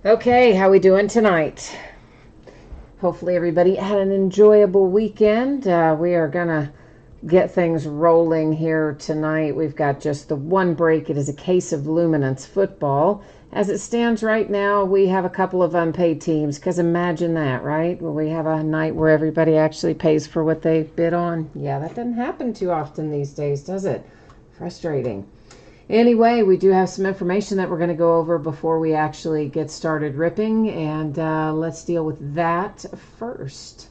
Okay, how we doing tonight? Hopefully everybody had an enjoyable weekend. We are gonna get things rolling here tonight. We've got just the one break. It is a case of Luminance football. As it stands right now, we have a couple of unpaid teams, because imagine that, right? Well, we have a night where everybody actually pays for what they bid on. Yeah, that doesn't happen too often these days, does it? Frustrating. Anyway, we do have some information that we're going to go over before we actually get started ripping, and let's deal with that first.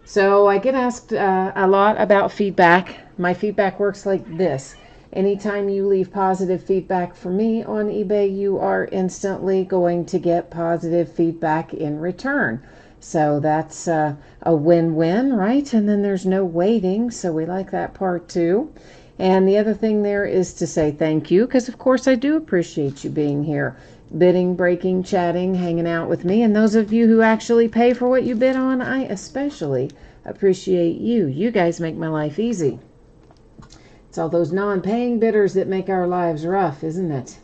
So I get asked a lot about feedback. My feedback works like this. Anytime you leave positive feedback for me on eBay, you are instantly going to get positive feedback in return. So that's a win-win, right? And then there's no waiting, so we like that part too. And the other thing there is to say thank you, because of course I do appreciate you being here, bidding, breaking, chatting, hanging out with me. And those of you who actually pay for what you bid on, I especially appreciate you. You guys make my life easy. It's all those non-paying bidders that make our lives rough, isn't it?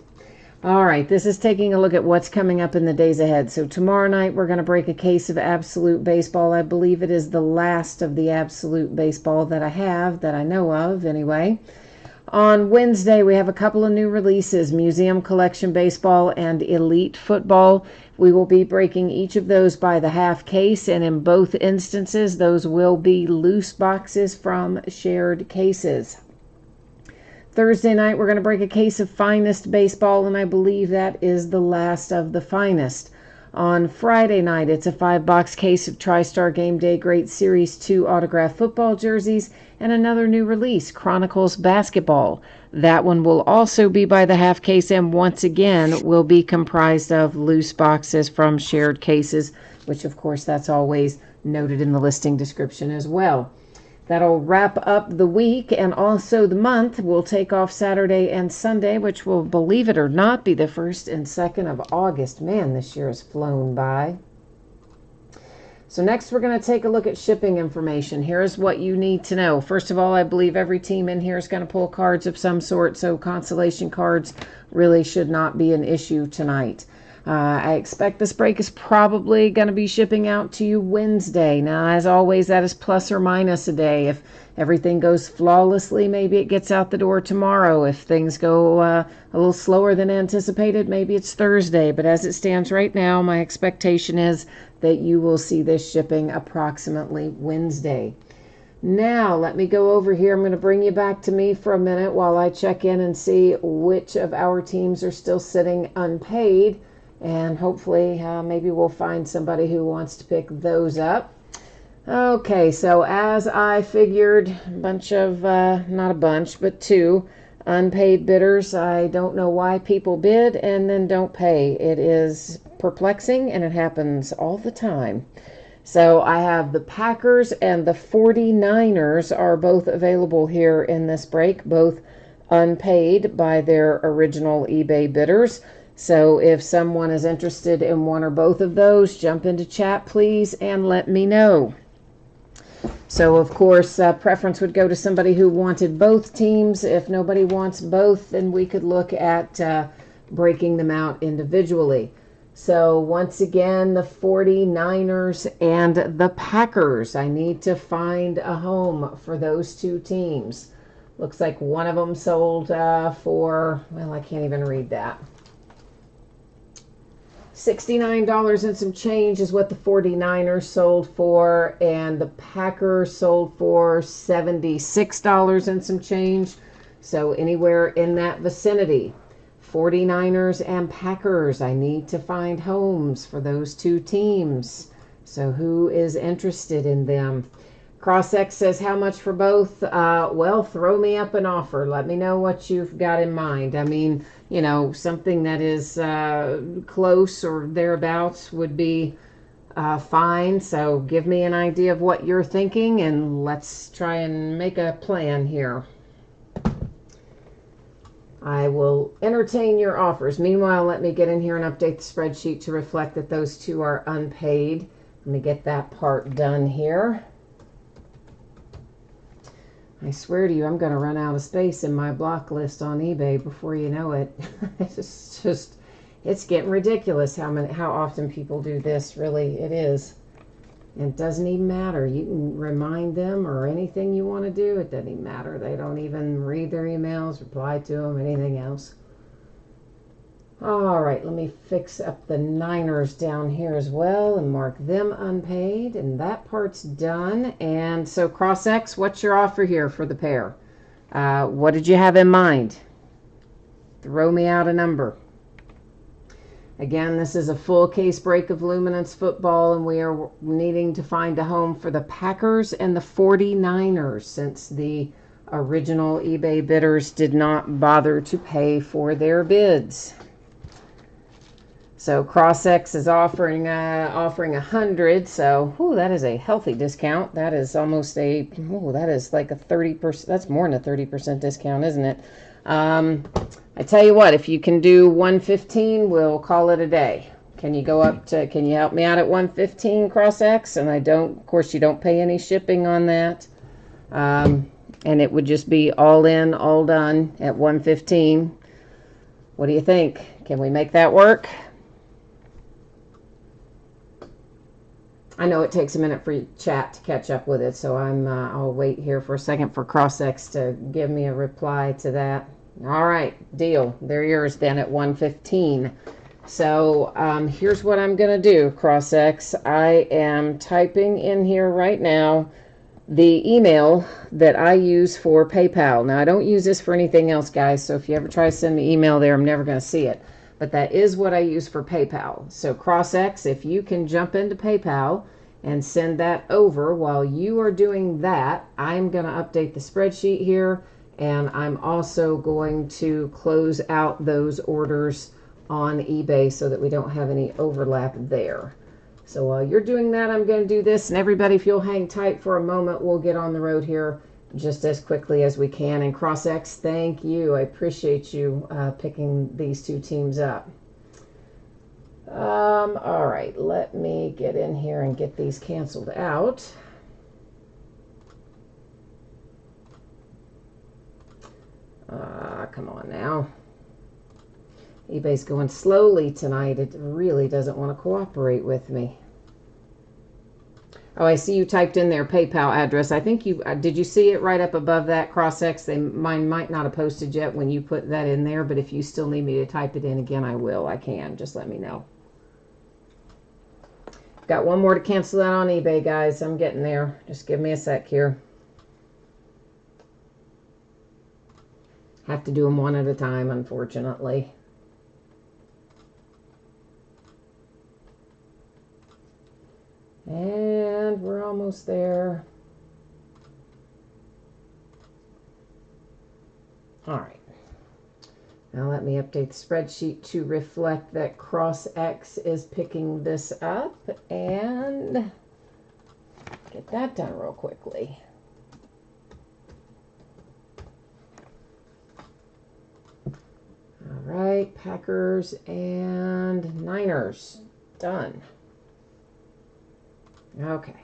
All right, this is taking a look at what's coming up in the days ahead. So tomorrow night, we're going to break a case of Absolute Baseball. I believe it is the last of the Absolute Baseball that I have, that I know of anyway. On Wednesday, we have a couple of new releases, Museum Collection Baseball and Elite Football. We will be breaking each of those by the half case, and in both instances, those will be loose boxes from shared cases. Thursday night, we're going to break a case of Finest Baseball, and I believe that is the last of the Finest. On Friday night, it's a 5-box case of TriStar Game Day Great Series 2 autographed football jerseys and another new release, Chronicles Basketball. That one will also be by the half case, and once again will be comprised of loose boxes from shared cases, which of course that's always noted in the listing description as well. That'll wrap up the week and also the month. We'll take off Saturday and Sunday, which will, believe it or not, be the 1st and 2nd of August. Man, this year has flown by. So next we're going to take a look at shipping information. Here's what you need to know. First of all, I believe every team in here is going to pull cards of some sort, so consolation cards really should not be an issue tonight. I expect this break is probably going to be shipping out to you Wednesday. Now, as always, that is plus or minus a day. If everything goes flawlessly, maybe it gets out the door tomorrow. If things go a little slower than anticipated, maybe it's Thursday. But as it stands right now, my expectation is that you will see this shipping approximately Wednesday. Now, let me go over here. I'm going to bring you back to me for a minute while I check in and see which of our teams are still sitting unpaid. And hopefully maybe we'll find somebody who wants to pick those up. Okay, so as I figured, a bunch of, not a bunch, but 2 unpaid bidders. I don't know why people bid and then don't pay. It is perplexing, and it happens all the time. So I have the Packers and the 49ers are both available here in this break, both unpaid by their original eBay bidders. So if someone is interested in one or both of those, jump into chat, please, and let me know. So, of course, preference would go to somebody who wanted both teams. If nobody wants both, then we could look at breaking them out individually. So, once again, the 49ers and the Packers. I need to find a home for those 2 teams. Looks like one of them sold for, well, I can't even read that. $69 and some change is what the 49ers sold for, and the Packers sold for $76 and some change. So anywhere in that vicinity. 49ers and Packers. I need to find homes for those 2 teams. So who is interested in them? CrossX says, how much for both? Well, throw me up an offer. Let me know what you've got in mind. I mean, you know, something that is close or thereabouts would be fine. So give me an idea of what you're thinking, and let's try and make a plan here. I will entertain your offers. Meanwhile, let me get in here and update the spreadsheet to reflect that those 2 are unpaid. Let me get that part done here. I swear to you, I'm going to run out of space in my block list on eBay before you know it. It's It's getting ridiculous how often people do this. Really, it is. And it doesn't even matter. You can remind them or anything you want to do. It doesn't even matter. They don't even read their emails, reply to them, anything else. All right, let me fix up the Niners down here as well and mark them unpaid. And that part's done. And so CrossX, what's your offer here for the pair? What did you have in mind? Throw me out a number. Again, this is a full case break of Luminance football, and we are needing to find a home for the Packers and the 49ers since the original eBay bidders did not bother to pay for their bids. So CrossX is offering 100, so that is a healthy discount. That is almost that is like a 30%. That's more than a 30% discount, isn't it? I tell you what, if you can do 115, we'll call it a day. Can you help me out at 115, CrossX? And of course, you don't pay any shipping on that. And it would just be all in, all done at 115. What do you think? Can we make that work? I know it takes a minute for chat to catch up with it, so I'll wait here for a second for CrossX to give me a reply to that. All right, deal. They're yours then at 115. So here's what I'm going to do, CrossX. I am typing in here right now the email that I use for PayPal. Now, I don't use this for anything else, guys, so if you ever try to send me email there, I'm never going to see it. But that is what I use for PayPal. So CrossX, if you can jump into PayPal and send that over while you are doing that, I'm going to update the spreadsheet here. And I'm also going to close out those orders on eBay so that we don't have any overlap there. So while you're doing that, I'm going to do this. And everybody, if you'll hang tight for a moment, we'll get on the road here just as quickly as we can. And CrossX, thank you. I appreciate you picking these two teams up. All right, let me get in here and get these canceled out. Come on now. eBay's going slowly tonight. It really doesn't want to cooperate with me. Oh, I see you typed in their PayPal address. I think did you see it right up above that, CrossX? Mine might not have posted yet when you put that in there, but if you still need me to type it in again, I will. I can. Just let me know. Got one more to cancel out on eBay, guys. I'm getting there. Just give me a sec here. Have to do them one at a time, unfortunately. And we're almost there. All right. Now let me update the spreadsheet to reflect that CrossX is picking this up and get that done real quickly. All right, Packers and Niners, done. Okay.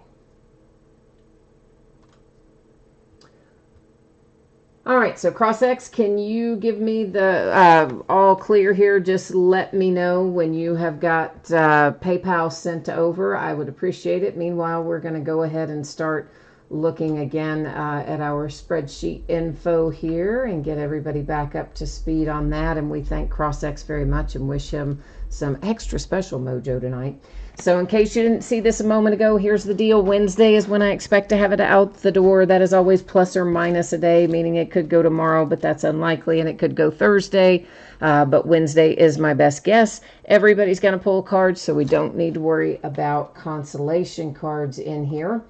All right, so CrossX, can you give me the all clear here? Just let me know when you have got PayPal sent over. I would appreciate it. Meanwhile, we're going to go ahead and start looking again at our spreadsheet info here and get everybody back up to speed on that. And we thank CrossX very much and wish him some extra special mojo tonight. So in case you didn't see this a moment ago, here's the deal. Wednesday is when I expect to have it out the door. That is always plus or minus a day, meaning it could go tomorrow, but that's unlikely, and it could go Thursday. But Wednesday is my best guess. Everybody's going to pull cards, so we don't need to worry about consolation cards in here.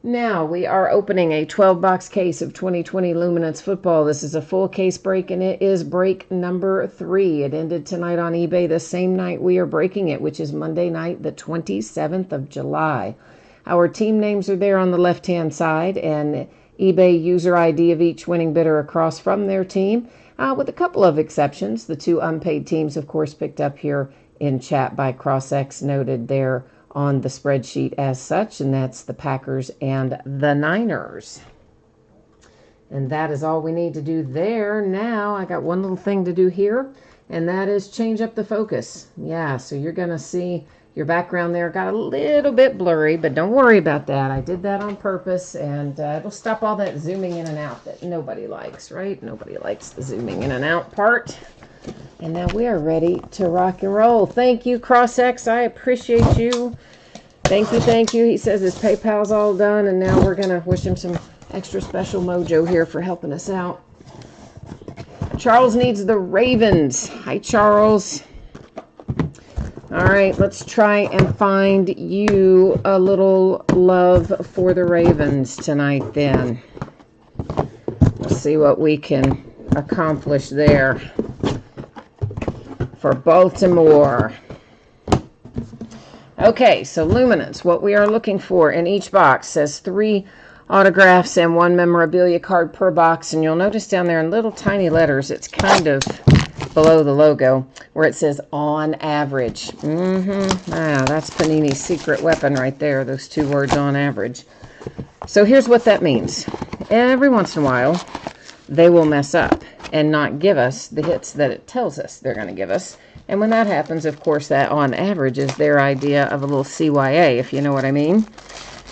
Now, we are opening a 12-box case of 2020 Luminance football. This is a full case break, and it is break number 3. It ended tonight on eBay the same night we are breaking it, which is Monday night, the 27th of July. Our team names are there on the left-hand side, and eBay user ID of each winning bidder across from their team, with a couple of exceptions. The 2 unpaid teams, of course, picked up here in chat by CrossX, noted there on the spreadsheet as such, and that's the Packers and the Niners. And that is all we need to do there. Now, I got one little thing to do here. and that is change up the focus. Yeah, so you're going to see your background there got a little bit blurry, but don't worry about that. I did that on purpose, and it'll stop all that zooming in and out that nobody likes, right? Nobody likes the zooming in and out part. And now we are ready to rock and roll. Thank you, CrossX. I appreciate you. Thank you, thank you. He says his PayPal's all done, and now we're going to wish him some extra special mojo here for helping us out. Charles needs the Ravens. Hi, Charles. All right, let's try and find you a little love for the Ravens tonight then. Let's see what we can accomplish there for Baltimore. Okay, so Luminance, what we are looking for in each box says 3 autographs and 1 memorabilia card per box. And you'll notice down there in little tiny letters, it's kind of below the logo where it says on average. That's Panini's secret weapon right there, those 2 words, on average. So here's what that means. Every once in a while, they will mess up and not give us the hits that it tells us they're going to give us. And when that happens, of course, that on average is their idea of a little CYA, if you know what I mean.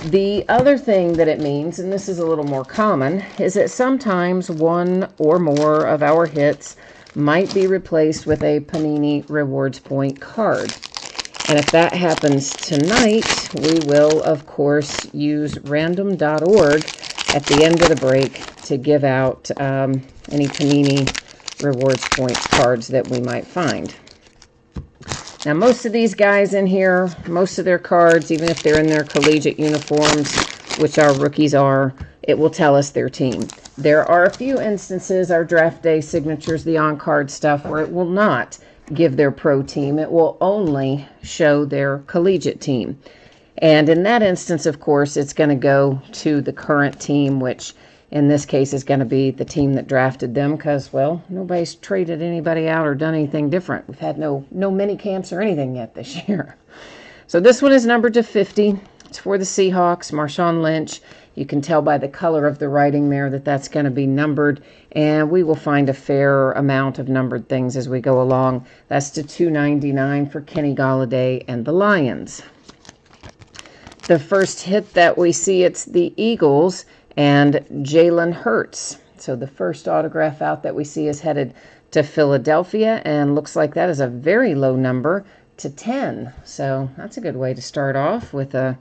The other thing that it means, and this is a little more common, is that sometimes 1 or more of our hits might be replaced with a Panini Rewards Point card. And if that happens tonight, we will, of course, use random.org at the end of the break to give out any Panini Rewards Points cards that we might find. Now, most of these guys in here, most of their cards, even if they're in their collegiate uniforms, which our rookies are, it will tell us their team. There are a few instances, our draft day signatures, the on-card stuff, where it will not give their pro team. It will only show their collegiate team. And in that instance, of course, it's going to go to the current team, which in this case is going to be the team that drafted them because, well, nobody's traded anybody out or done anything different. We've had no mini camps or anything yet this year. So this one is numbered to 50. It's for the Seahawks, Marshawn Lynch. You can tell by the color of the writing there that that's going to be numbered, and we will find a fair amount of numbered things as we go along. That's to 299 for Kenny Golladay and the Lions. The first hit that we see, it's the Eagles and Jalen Hurts. So the first autograph out that we see is headed to Philadelphia, and looks like that is a very low number, to 10. So that's a good way to start off with an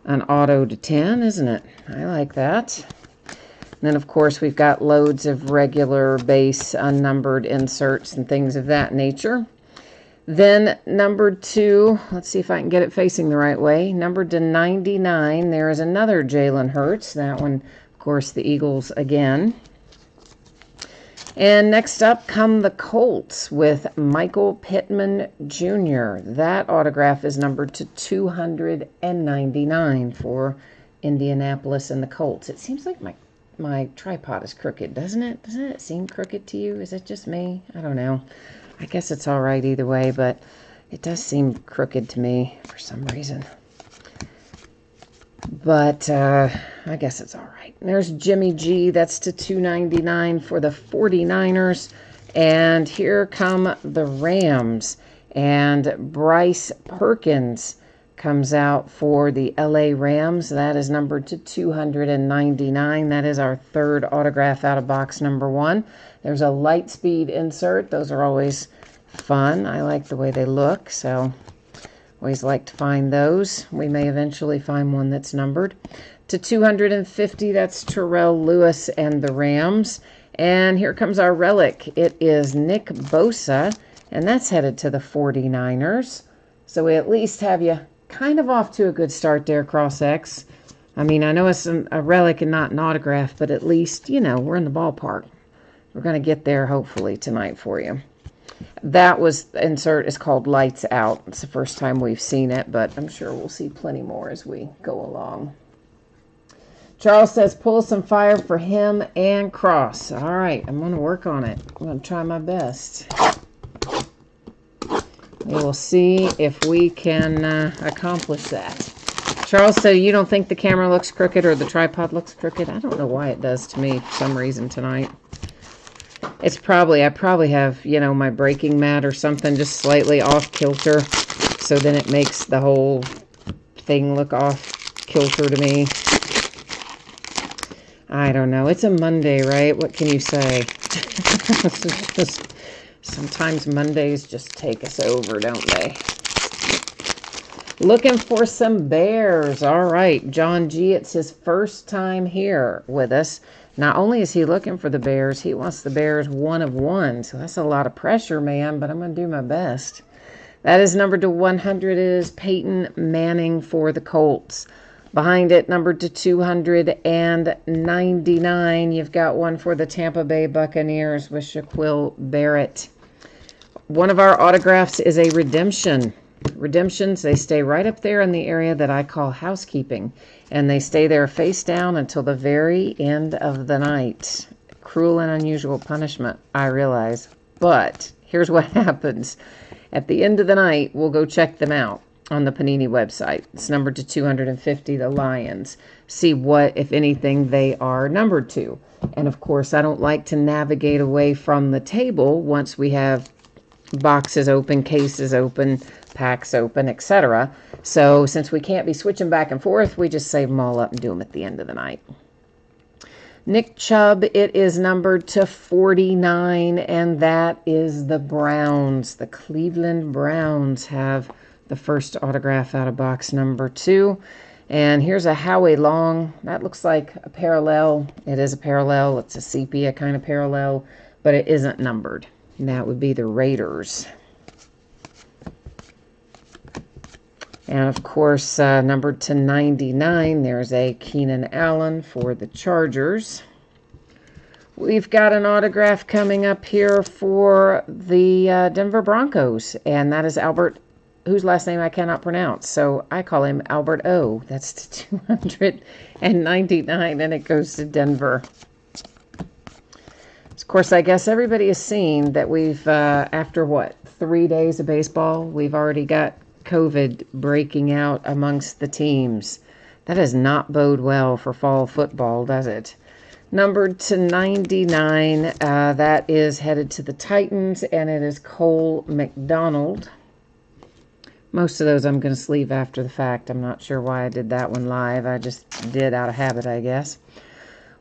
auto to 10, isn't it? I like that. And then, of course, we've got loads of regular base unnumbered inserts and things of that nature. Then numbered to, let's see if I can get it facing the right way, numbered to 99, there is another Jalen Hurts. That one, of course, the Eagles again. And next up come the Colts with Michael Pittman Jr. That autograph is numbered to 299 for Indianapolis and the Colts. It seems like my tripod is crooked, doesn't it? Doesn't it seem crooked to you? Is it just me? I don't know. I guess it's all right either way, but it does seem crooked to me for some reason. But I guess it's all right. There's Jimmy G. That's to 299 for the 49ers. And here come the Rams. And Bryce Perkins comes out for the LA Rams. That is numbered to 299. That is our third autograph out of box number 1. There's a light speed insert. Those are always fun. I like the way they look, so always like to find those. We may eventually find one that's numbered to 250. That's Terrell Lewis and the Rams. And here comes our relic. It is Nick Bosa, and that's headed to the 49ers. So we at least have you kind of off to a good start there, CrossX. I mean, I know it's a relic and not an autograph, but at least, you know, we're in the ballpark. We're going to get there hopefully tonight for you. That insert is called Lights Out. It's the first time we've seen it, but I'm sure we'll see plenty more as we go along. Charles says pull some fire for him and Cross. All right, I'm going to work on it. I'm going to try my best. We will see if we can accomplish that. Charles, so you don't think the camera looks crooked or the tripod looks crooked? I don't know why it does to me for some reason tonight. It's probably, I probably have, you know, my breaking mat or something just slightly off kilter. So then it makes the whole thing look off kilter to me. I don't know. It's a Monday, right? What can you say? Sometimes Mondays just take us over, don't they? Looking for some bears. All right, John G., it's his first time here with us. Not only is he looking for the bears, he wants the bears 1 of 1. So that's a lot of pressure, man, but I'm going to do my best. That is numbered to 100 is Peyton Manning for the Colts. Behind it, numbered to 299, you've got one for the Tampa Bay Buccaneers with Shaquille Barrett. One of our autographs is a redemption. Redemptions, they stay right up there in the area that I call housekeeping. And they stay there face down until the very end of the night. Cruel and unusual punishment, I realize. But here's what happens. At the end of the night, we'll go check them out on the Panini website. It's numbered to 250, the Lions. See what, if anything, they are numbered to. And of course, I don't like to navigate away from the table once we have boxes open, cases open, packs open, etc. So since we can't be switching back and forth, we just save them all up and do them at the end of the night. Nick Chubb, it is numbered to 49, and that is the Browns. The Cleveland Browns have the first autograph out of box number 2. And here's a Howie Long. That looks like a parallel. It is a parallel. It's a sepia kind of parallel, but it isn't numbered. And that would be the Raiders. And of course, numbered to 99, there's a Keenan Allen for the Chargers. We've got an autograph coming up here for the Denver Broncos, and that is Albert, whose last name I cannot pronounce, so I call him Albert O. That's to 299, and it goes to Denver. Of course, I guess everybody has seen that we've, after what, 3 days of baseball, we've already got COVID breaking out amongst the teams. That does not bode well for fall football, does it? Numbered to 99, that is headed to the Titans, and it is Cole McDonald. Most of those I'm going to sleeve after the fact. I'm not sure why I did that one live. I just did out of habit, I guess.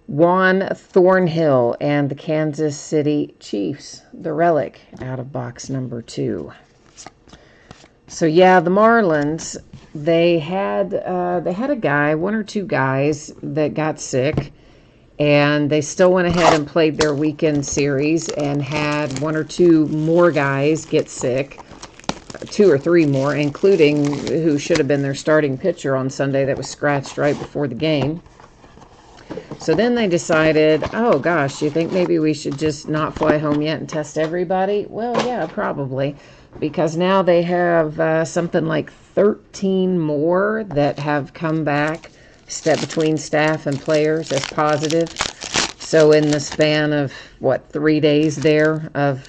Juan Thornhill and the Kansas City Chiefs, the relic, out of box number 2. So yeah, the Marlins, they had a guy, 1 or 2 guys that got sick, and they still went ahead and played their weekend series and had 1 or 2 more guys get sick, 2 or 3 more, including who should have been their starting pitcher on Sunday that was scratched right before the game. So then they decided, oh gosh, you think maybe we should just not fly home yet and test everybody? Well, yeah, probably. Because now they have something like 13 more that have come back, between staff and players, as positive. So in the span of, 3 days there of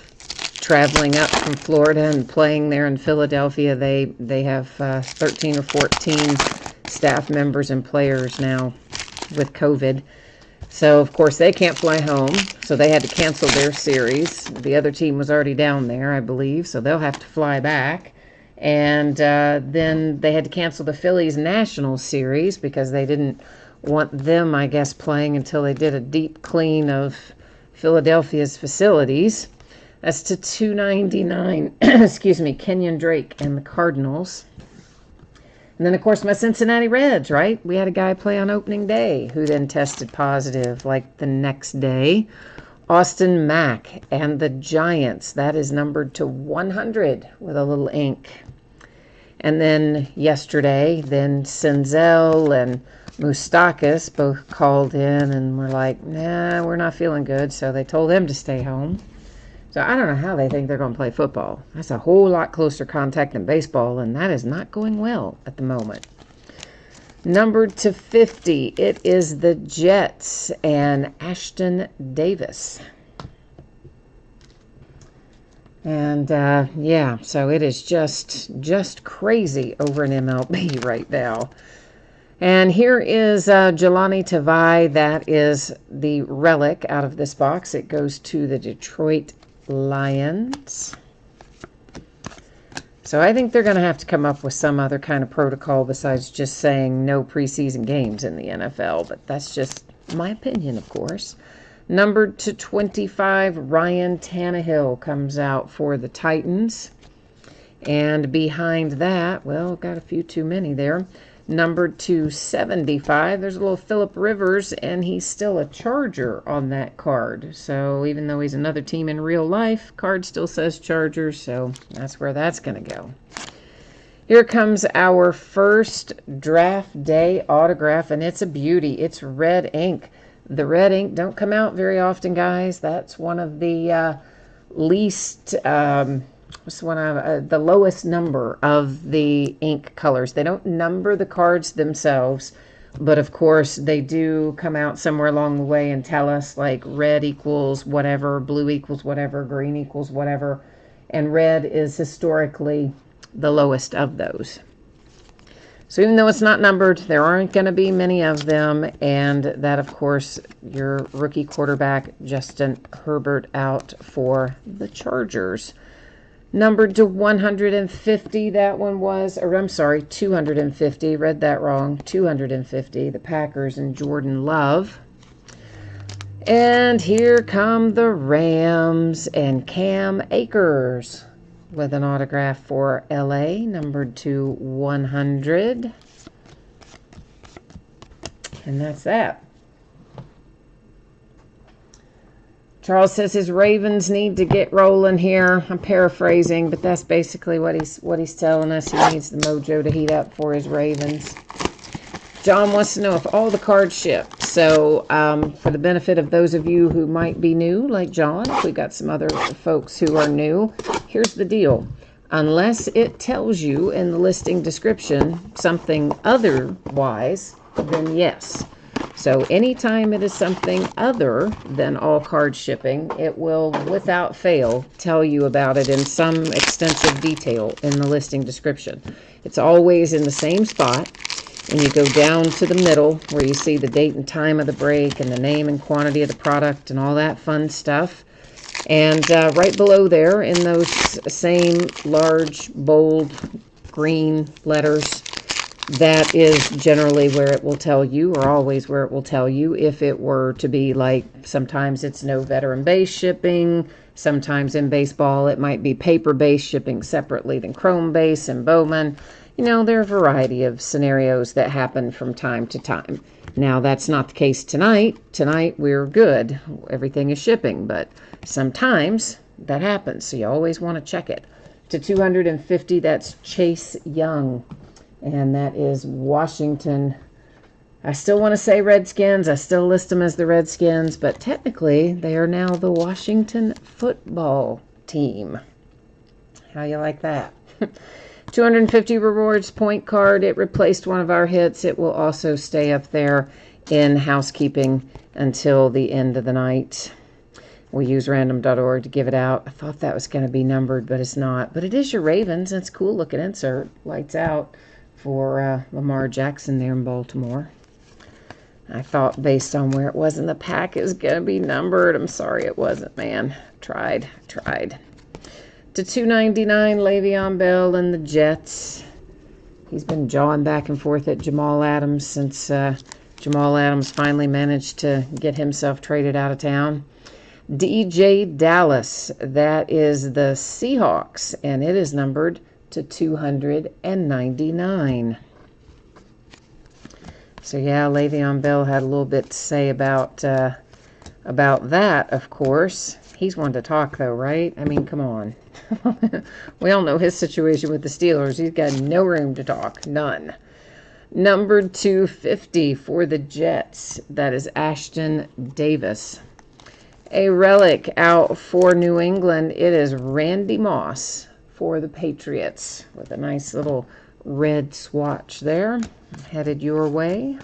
traveling up from Florida and playing there in Philadelphia, they have 13 or 14 staff members and players now with COVID. So, of course, they can't fly home, so they had to cancel their series. The other team was already down there, I believe, so they'll have to fly back. And then they had to cancel the Phillies National Series because they didn't want them, I guess, playing until they did a deep clean of Philadelphia's facilities. That's to 299, excuse me, Kenyon Drake and the Cardinals. And then, of course, my Cincinnati Reds, right? We had a guy play on opening day who then tested positive like the next day. Austin Mack and the Giants. That is numbered to 100 with a little ink. And then yesterday, then Senzel and Moustakas both called in and were like, nah, we're not feeling good. So they told them to stay home. So I don't know how they think they're going to play football. That's a whole lot closer contact than baseball, and that is not going well at the moment. Numbered to 50, it is the Jets and Ashton Davis. And yeah, so it is just crazy over in MLB right now. And here is Jelani Tavai. That is the relic out of this box. It goes to the Detroit Lions. So I think they're going to have to come up with some other kind of protocol besides just saying no preseason games in the NFL. But that's just my opinion, of course. Numbered to 25, Ryan Tannehill comes out for the Titans. And behind that, well, got a few too many there. Numbered to 75, there's a little Phillip Rivers, and he's still a Charger on that card. So even though he's another team in real life, card still says Chargers, so that's where that's going to go. Here comes our first draft day autograph, and it's a beauty. It's red ink. The red ink don't come out very often, guys. That's one of the least... It's one of the lowest number of the ink colors. They don't number the cards themselves, but of course they do come out somewhere along the way and tell us like red equals whatever, blue equals whatever, green equals whatever, and red is historically the lowest of those. So even though it's not numbered, there aren't going to be many of them, and that, of course, your rookie quarterback, Justin Herbert, out for the Chargers. Numbered to 150, that one was, or I'm sorry, 250, read that wrong, 250, the Packers and Jordan Love. And here come the Rams and Cam Akers with an autograph for LA, numbered to 100. And that's that. Charles says his Ravens need to get rolling here. I'm paraphrasing, but that's basically what he's telling us. He needs the mojo to heat up for his Ravens. John wants to know if all the cards ship. So for the benefit of those of you who might be new, like John, if we've got some other folks who are new, here's the deal. Unless it tells you in the listing description something otherwise, then yes. So anytime it is something other than all card shipping, it will, without fail, tell you about it in some extensive detail in the listing description. It's always in the same spot, and you go down to the middle where you see the date and time of the break and the name and quantity of the product and all that fun stuff. And right below there, in those same large, bold, green letters, that is generally where it will tell you, or always where it will tell you, if it were to be like, sometimes it's no veteran base shipping, sometimes in baseball it might be paper base shipping separately than chrome base and Bowman. You know, there are a variety of scenarios that happen from time to time. Now, that's not the case tonight. Tonight, we're good. Everything is shipping, but sometimes that happens, so you always want to check it. To 250, that's Chase Young. And that is Washington. I still want to say Redskins. I still list them as the Redskins, but technically they are now the Washington football team. How you like that? 250 rewards point card. It replaced one of our hits. It will also stay up there in housekeeping until the end of the night. We use random.org to give it out. I thought that was going to be numbered, but it's not. But it is your Ravens. It's a cool looking insert. Lights out. For Lamar Jackson there in Baltimore. I thought based on where it was in the pack it was going to be numbered. I'm sorry it wasn't, man. Tried. To 299, Le'Veon Bell and the Jets. He's been jawing back and forth at Jamal Adams since Jamal Adams finally managed to get himself traded out of town. DJ Dallas, that is the Seahawks, and it is numbered to 299. So yeah, Le'Veon Bell had a little bit to say about that, of course. He's one to talk, though, right? I mean, come on. We all know his situation with the Steelers. He's got no room to talk. None. Numbered 250 for the Jets. That is Ashton Davis. A relic out for New England. It is Randy Moss for the Patriots with a nice little red swatch there. Headed your way.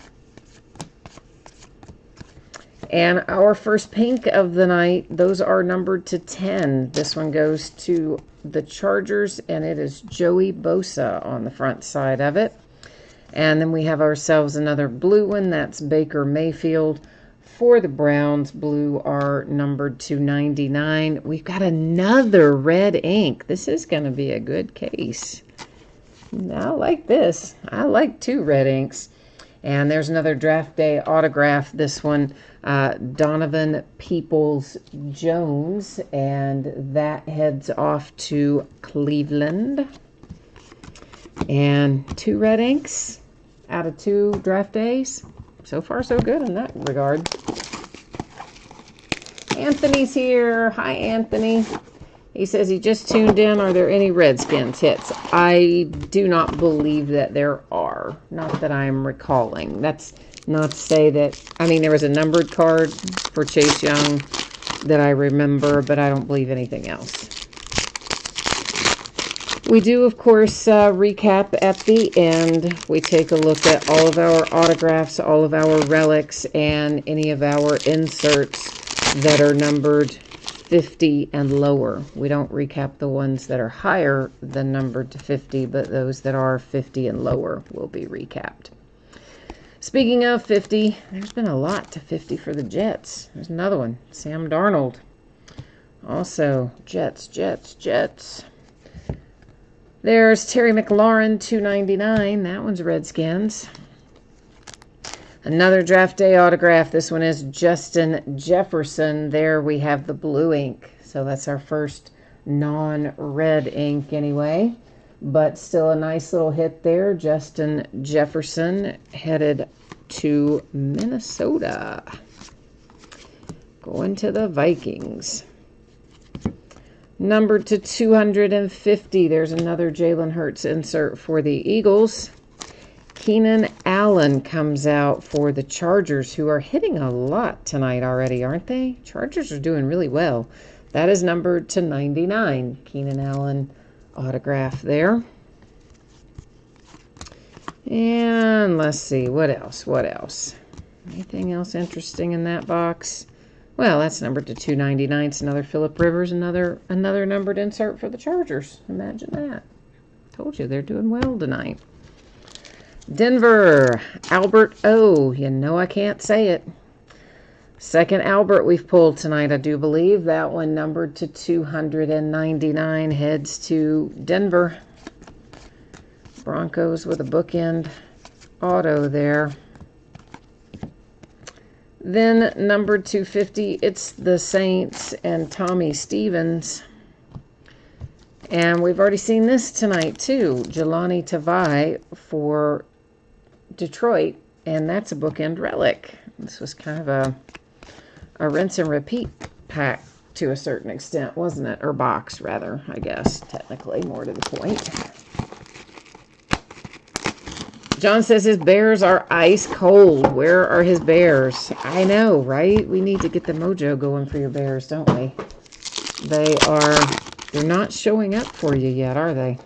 And our first pink of the night, those are numbered to 10. This one goes to the Chargers, and it is Joey Bosa on the front side of it. And then we have ourselves another blue one. That's Baker Mayfield. For the Browns, blue are numbered to 99. We've got another red ink. This is going to be a good case. I like this. I like 2 red inks. And there's another draft day autograph. This one, Donovan Peoples-Jones. And that heads off to Cleveland. And 2 red inks out of 2 draft days. So far, so good in that regard. Anthony's here. Hi, Anthony. He says he just tuned in. Are there any Redskins hits? I do not believe that there are. Not that I'm recalling. That's not to say that... I mean, there was a numbered card for Chase Young that I remember, but I don't believe anything else. We do, of course, recap at the end. We take a look at all of our autographs, all of our relics, and any of our inserts that are numbered 50 and lower. We don't recap the ones that are higher than numbered to 50, but those that are 50 and lower will be recapped. Speaking of 50, there's been a lot to 50 for the Jets. There's another one, Sam Darnold. Also, Jets. There's Terry McLaurin, $2.99. That one's Redskins. Another draft day autograph. This one is Justin Jefferson. There we have the blue ink. So that's our first non-red ink anyway. But still a nice little hit there. Justin Jefferson headed to Minnesota. Going to the Vikings. Numbered to 250. There's another Jalen Hurts insert for the Eagles. Keenan Allen comes out for the Chargers, who are hitting a lot tonight already, aren't they? Chargers are doing really well. That is numbered to 99. Keenan Allen autograph there. And let's see, what else? Anything else interesting in that box? Well, that's numbered to 299. It's another Phillip Rivers, another numbered insert for the Chargers. Imagine that. Told you they're doing well tonight. Denver, Albert O. You know I can't say it. Second Albert we've pulled tonight, I do believe. That one numbered to 299 heads to Denver. Broncos with a bookend auto there. Then numbered 250, it's the Saints and Tommy Stevens. And we've already seen this tonight too. Jelani Tavai for Detroit, and that's a bookend relic. This was kind of a rinse and repeat pack to a certain extent, wasn't it? Or box, rather, I guess, technically, more to the point. John says his Bears are ice cold. Where are his Bears? I know, right? We need to get the mojo going for your Bears, don't we? They're not showing up for you yet, are they?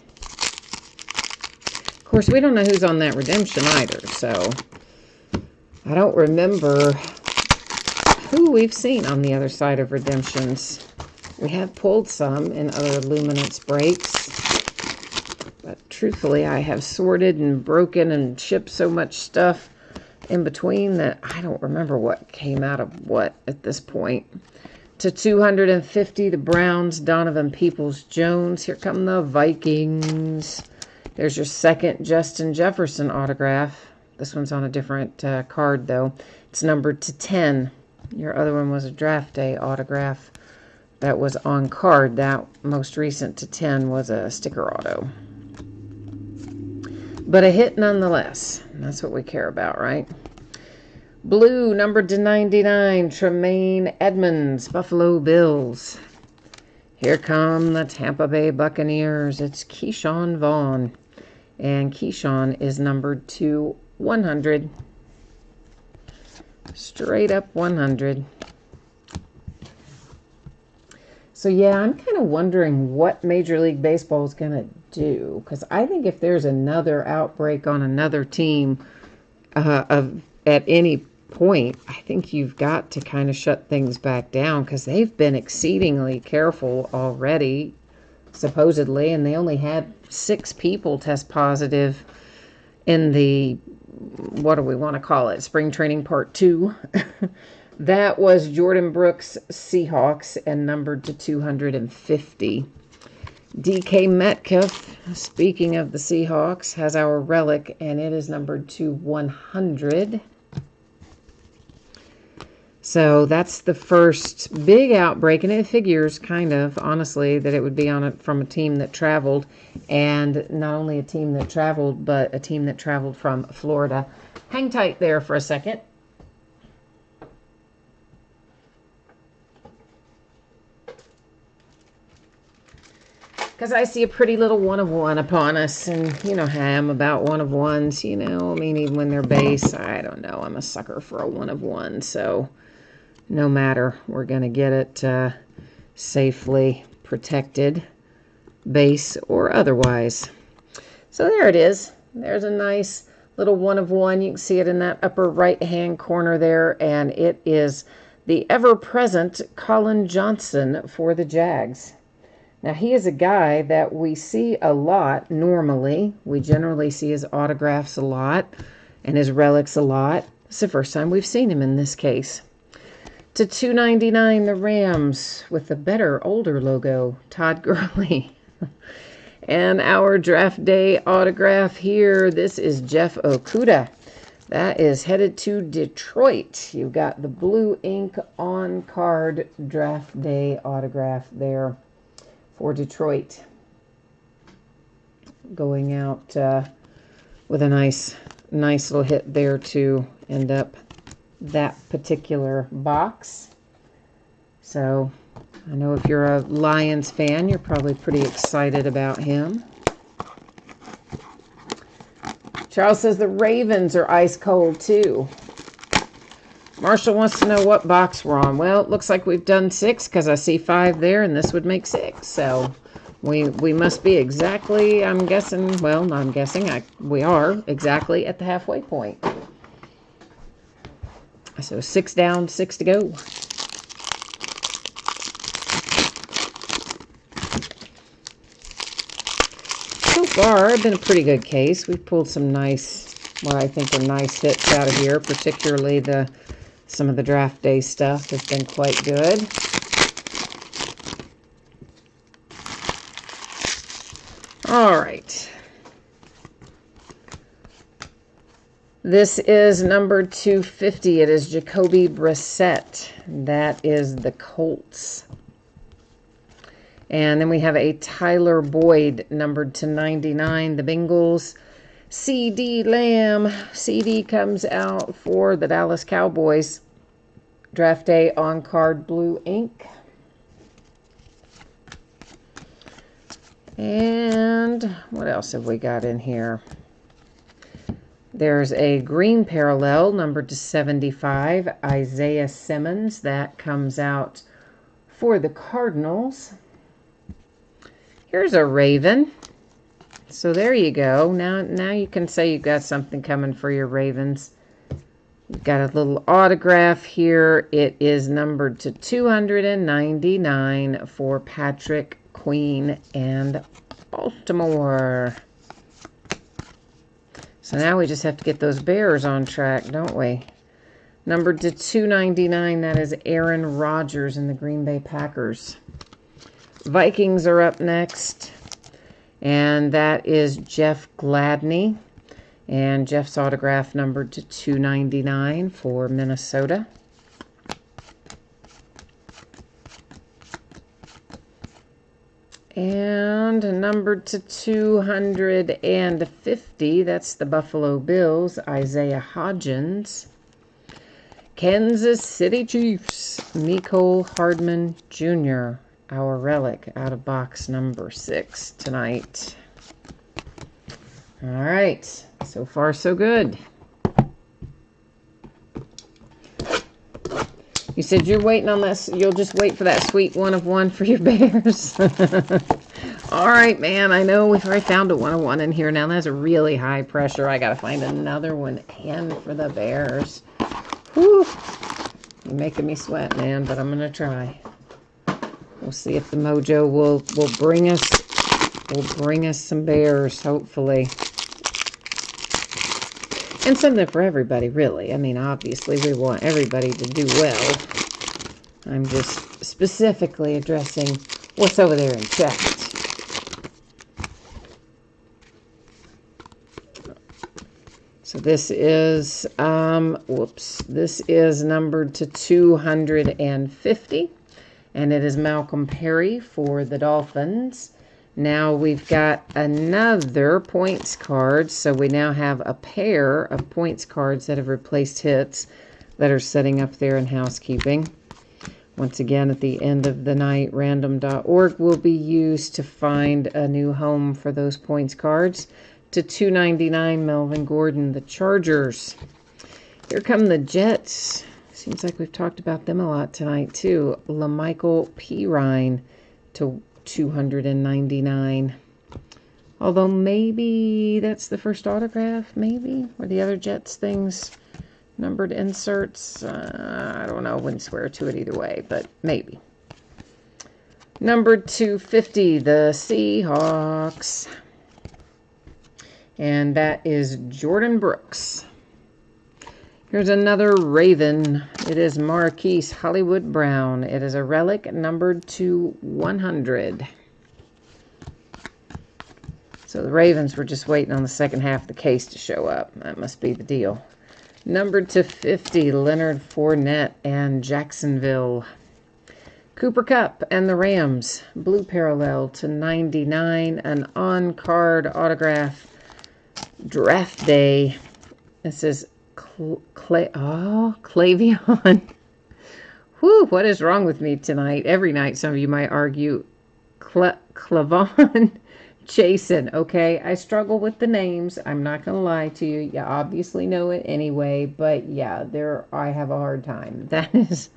Of course, we don't know who's on that redemption either, so I don't remember who we've seen on the other side of redemptions. We have pulled some in other Luminance breaks, but truthfully, I have sorted and broken and shipped so much stuff in between that I don't remember what came out of what at this point. To 250, the Browns, Donovan Peoples-Jones. Here come the Vikings. There's your second Justin Jefferson autograph. This one's on a different card, though. It's numbered to 10. Your other one was a draft day autograph that was on card. That most recent to 10 was a sticker auto. But a hit nonetheless. That's what we care about, right? Blue, numbered to 99, Tremaine Edmonds, Buffalo Bills. Here come the Tampa Bay Buccaneers. It's Keyshawn Vaughn. And Keyshawn is numbered to 100. Straight up 100. So, yeah, I'm kind of wondering what Major League Baseball is going to do. Because I think if there's another outbreak on another team at any point, I think you've got to kind of shut things back down. Because they've been exceedingly careful already, supposedly. And they only had 6 people test positive in the, what do we want to call it, spring training part 2. That was Jordan Brooks Seahawks and numbered to 250. DK Metcalf, speaking of the Seahawks, has our relic, and it is numbered to 100. So that's the first big outbreak, and it figures, kind of, honestly, that it would be on it from a team that traveled, and not only a team that traveled, but a team that traveled from Florida. Hang tight there for a second. Because I see a pretty little 1 of 1 upon us, and you know how I am about 1 of 1s, you know. I mean, even when they're base, I don't know. I'm a sucker for a 1 of 1, so no matter. We're going to get it safely protected, base or otherwise. So there it is. There's a nice little 1 of 1. You can see it in that upper right-hand corner there, and it is the ever-present Colin Johnson for the Jags. Now, he is a guy that we see a lot normally. We generally see his autographs a lot and his relics a lot. It's the first time we've seen him in this case. To 299, the Rams with the better, older logo, Todd Gurley. And our draft day autograph here, this is Jeff Okudah. That is headed to Detroit. You've got the blue ink on card draft day autograph there for Detroit. Going out with a nice little hit there to end up that particular box. So I know if you're a Lions fan, you're probably pretty excited about him. Charles says the Ravens are ice cold too. Marshall wants to know what box we're on. Well, it looks like we've done 6 because I see 5 there, and this would make 6. So we must be exactly, I'm guessing, well, not I'm guessing, we are exactly at the halfway point. So 6 down, 6 to go. So far, it's been a pretty good case. We've pulled some nice, what I think are nice hits out of here, particularly some of the draft day stuff has been quite good. All right. This is number 250. It is Jacoby Brissett. That is the Colts. And then we have a Tyler Boyd numbered to 99, the Bengals. CD Lamb. CD comes out for the Dallas Cowboys. Draft day on card blue ink. And what else have we got in here? There's a green parallel numbered to 75, Isaiah Simmons. That comes out for the Cardinals. Here's a Raven. So there you go. Now you can say you've got something coming for your Ravens. You've got a little autograph here. It is numbered to 299 for Patrick Queen and Baltimore. So now we just have to get those Bears on track, don't we? Numbered to 299, that is Aaron Rodgers and the Green Bay Packers. Vikings are up next. And that is Jeff Gladney. And Jeff's autograph numbered to 299 for Minnesota. And numbered to 250, that's the Buffalo Bills, Isaiah Hodgins. Kansas City Chiefs, Mecole Hardman Jr., our relic, out of box number 6 tonight. All right, so far so good. You said you're waiting on this. You'll just wait for that sweet 1 of 1 for your Bears. All right, man. I know we've already found a 1 of 1 in here. Now that's really high pressure. I got to find another one and for the Bears. Whew. You're making me sweat, man, but I'm going to try. We'll see if the mojo will bring us some Bears, hopefully. And something for everybody, really. I mean, obviously, we want everybody to do well. I'm just specifically addressing what's over there in chat. So this is, this is numbered to 250. And it is Malcolm Perry for the Dolphins. Now we've got another points card. So we now have a pair of points cards that have replaced hits that are sitting up there in housekeeping. Once again, at the end of the night, random.org will be used to find a new home for those points cards. To 299, Melvin Gordon, the Chargers. Here come the Jets. Seems like we've talked about them a lot tonight, too. LaMichael Pirine to 299. Although maybe that's the first autograph, maybe? Or the other Jets things, numbered inserts. I don't know. Wouldn't swear to it either way, but maybe. Number 250, the Seahawks. And that is Jordan Brooks. Here's another Raven. It is Marquise Hollywood Brown. It is a relic numbered to 100. So the Ravens were just waiting on the second half of the case to show up. That must be the deal. Numbered to 50, Leonard Fournette and Jacksonville. Cooper Kupp and the Rams. Blue parallel to 99. An on-card autograph. Draft day. This is Clavion. Whew, what is wrong with me tonight? Every night, some of you might argue. Clavon Chasen. Okay, I struggle with the names. I'm not going to lie to you. You obviously know it anyway. But yeah, I have a hard time. That is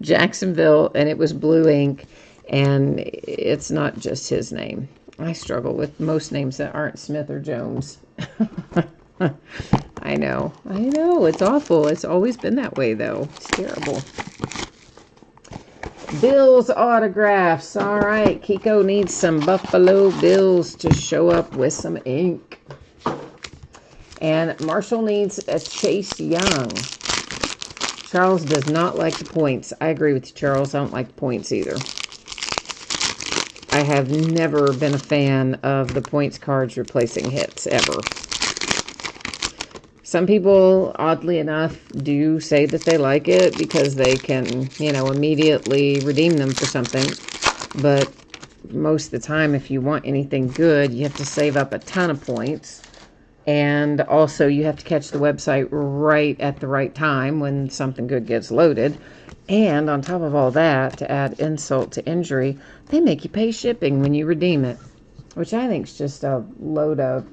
Jacksonville, and it was blue ink. And it's not just his name. I struggle with most names that aren't Smith or Jones. I know. It's awful. It's always been that way, though. It's terrible. Bills autographs. All right. Kiko needs some Buffalo Bills to show up with some ink. And Marshall needs a Chase Young. Charles does not like the points. I agree with you, Charles. I don't like the points either. I have never been a fan of the points cards replacing hits, ever. Some people, oddly enough, do say that they like it because they can, immediately redeem them for something. But most of the time, if you want anything good, you have to save up a ton of points. And also, you have to catch the website right at the right time when something good gets loaded. And on top of all that, to add insult to injury, they make you pay shipping when you redeem it, which I think is just a load of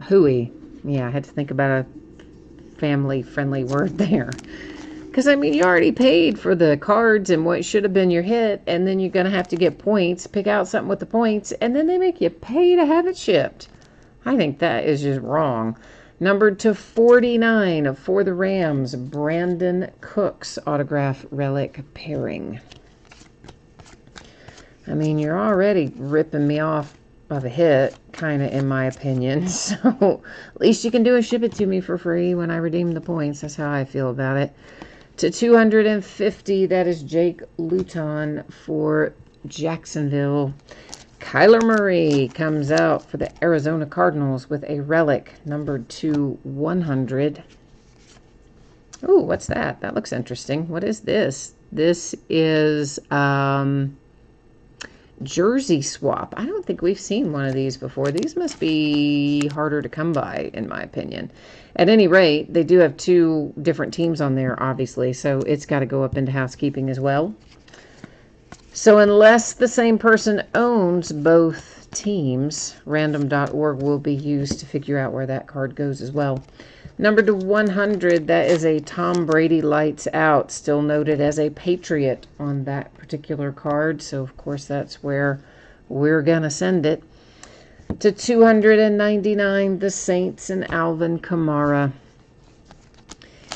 hooey. Yeah, I had to think about a family-friendly word there. Because, you already paid for the cards and what should have been your hit, and then you're going to have to get points, pick out something with the points, and then they make you pay to have it shipped. I think that is just wrong. Numbered to 49 for the Rams, Brandon Cooks autograph relic pairing. You're already ripping me off of a hit, kind of, in my opinion. So at least you can do is ship it to me for free when I redeem the points. That's how I feel about it. To 250, that is Jake Luton for Jacksonville. Kyler Murray comes out for the Arizona Cardinals with a relic numbered to 100. Oh, what's that? That looks interesting. What is this? This is jersey swap. I don't think we've seen one of these before. These must be harder to come by, in my opinion. At any rate, they do have two different teams on there, obviously, so it's got to go up into housekeeping as well. So unless the same person owns both teams, random.org will be used to figure out where that card goes as well. Number to 100, that is a Tom Brady Lights Out, still noted as a Patriot on that particular card. So, of course, that's where we're going to send it. To 299, the Saints and Alvin Kamara.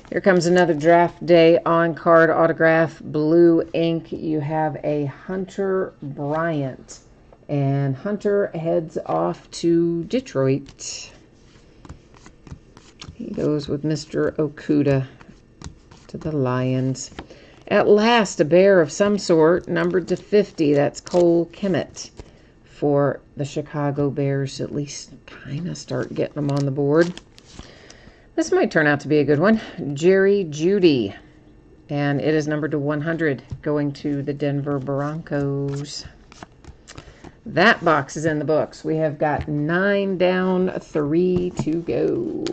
Here comes another draft day on-card autograph, blue ink. You have a Hunter Bryant. And Hunter heads off to Detroit. He goes with Mr. Okuda to the Lions. At last, a bear of some sort, numbered to 50. That's Cole Kemet for the Chicago Bears. At least kind of start getting them on the board. This might turn out to be a good one. Jerry Jeudy. And it is numbered to 100, going to the Denver Broncos. That box is in the books. We have got 9 down, 3 to go.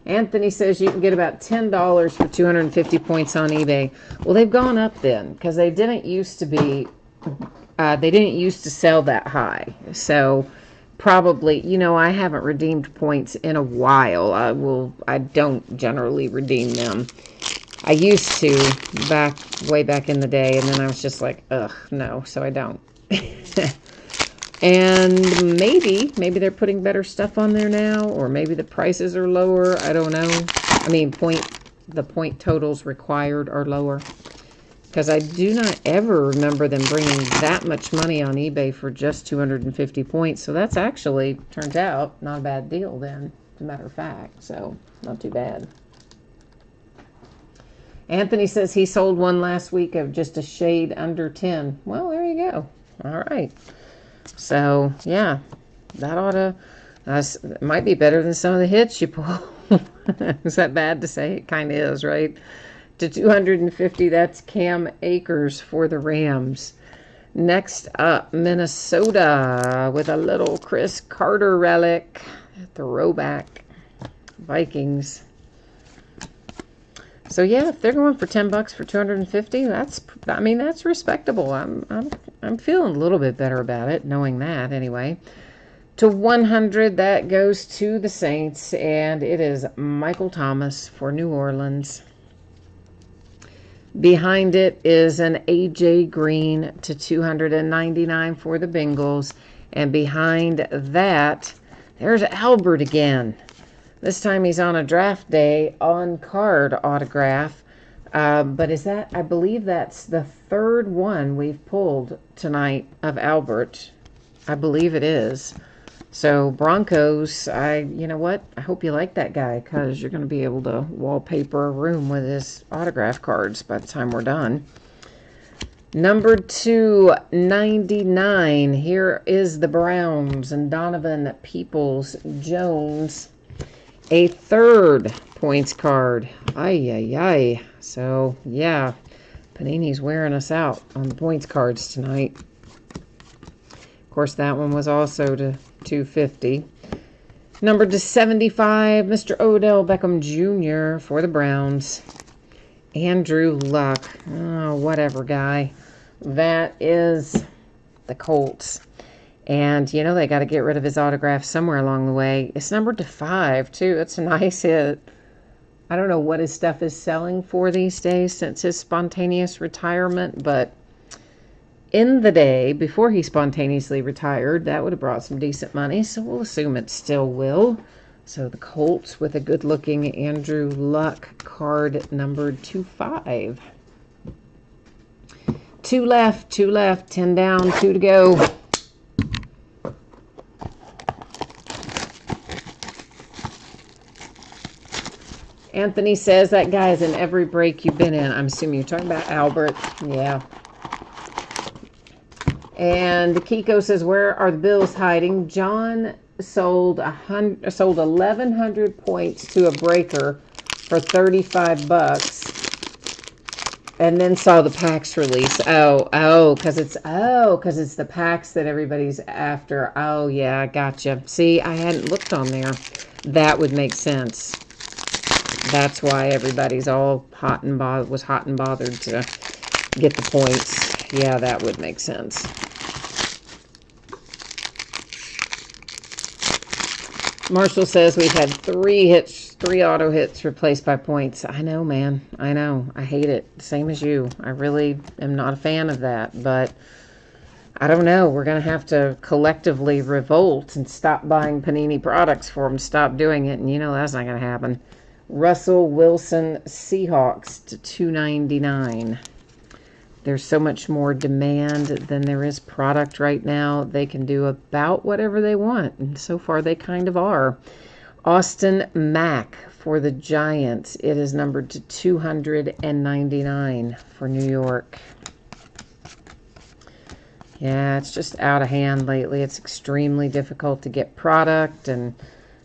Anthony says you can get about $10 for 250 points on eBay. Well, they've gone up then, because they didn't used to be, they didn't used to sell that high. So probably, you know, I haven't redeemed points in a while. I don't generally redeem them. I used to way back in the day, and then I was just like, ugh, no, so I don't. And maybe they're putting better stuff on there now, or maybe the prices are lower. I don't know. I mean, the point totals required are lower. Because I do not ever remember them bringing that much money on eBay for just 250 points. So that's actually, turns out, not a bad deal then, as a matter of fact. So, not too bad. Anthony says he sold one last week of just a shade under 10. Well, there you go. All right. So, yeah, that ought to, it might be better than some of the hits you pull. Is that bad to say? It kind of is, right? To 250, that's Cam Akers for the Rams. Next up, Minnesota with a little Chris Carter relic. Throwback. Vikings. So yeah, if they're going for $10 for 250, that's respectable. I'm feeling a little bit better about it, knowing that anyway. To 100, that goes to the Saints, and it is Michael Thomas for New Orleans. Behind it is an AJ Green to 299 for the Bengals. And behind that, there's Albert again. This time he's on a draft day on-card autograph. But is that, I believe that's the third one we've pulled tonight of Albert. I believe it is. So Broncos, you know what? I hope you like that guy, because you're going to be able to wallpaper a room with his autograph cards by the time we're done. Number 299. Here is the Browns and Donovan Peoples-Jones. A third points card. Ay, ay, ay. So, yeah, Panini's wearing us out on the points cards tonight. Of course, that one was also to 250. Number to 75, Mr. Odell Beckham Jr. for the Browns. Andrew Luck. Oh, whatever, guy. That is the Colts. And, you know, they got to get rid of his autograph somewhere along the way. It's numbered to 5, too. That's a nice hit. I don't know what his stuff is selling for these days since his spontaneous retirement, but in the day, before he spontaneously retired, that would have brought some decent money, so we'll assume it still will. So the Colts with a good-looking Andrew Luck card numbered to 5. 2 left, 10 down, 2 to go. Anthony says that guy is in every break you've been in. I'm assuming you're talking about Albert. Yeah. And Kiko says, where are the Bills hiding? John sold 1,100 points to a breaker for $35, and then saw the packs release. Because it's the packs that everybody's after. Oh yeah, gotcha. See, I hadn't looked on there. That would make sense. That's why everybody's all hot and bothered to get the points. Yeah, that would make sense. Marshall says we've had 3 auto hits replaced by points. I know, man. I know. I hate it. Same as you. I really am not a fan of that. But I don't know. We're going to have to collectively revolt and stop buying Panini products for them. Stop doing it. And you know that's not going to happen. Russell Wilson Seahawks to 299. There's so much more demand than there is product right now. They can do about whatever they want, and so far they kind of are. Austin Mack for the Giants. It is numbered to 299 for New York. Yeah, it's just out of hand lately. It's extremely difficult to get product, and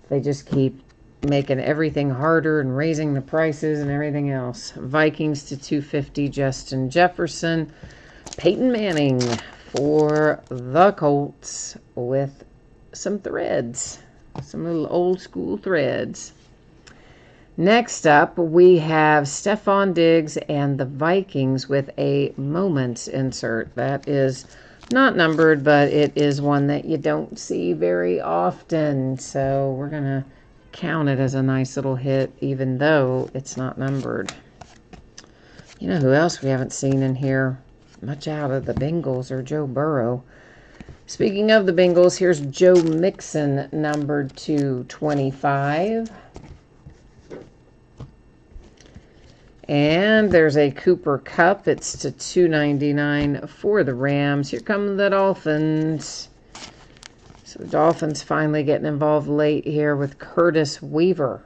they just keep making everything harder and raising the prices and everything else. Vikings to 250, Justin Jefferson. Peyton Manning for the Colts with some threads, some little old school threads. Next up, we have Stephon Diggs and the Vikings with a moments insert. That is not numbered, but it is one that you don't see very often. So we're going to count it as a nice little hit, even though it's not numbered. You know who else we haven't seen in here much out of the Bengals or Joe Burrow? Speaking of the Bengals, here's Joe Mixon, numbered to 25. And there's a Cooper Kupp. It's to 299 for the Rams. Here come the Dolphins. So the Dolphins finally getting involved late here with Curtis Weaver.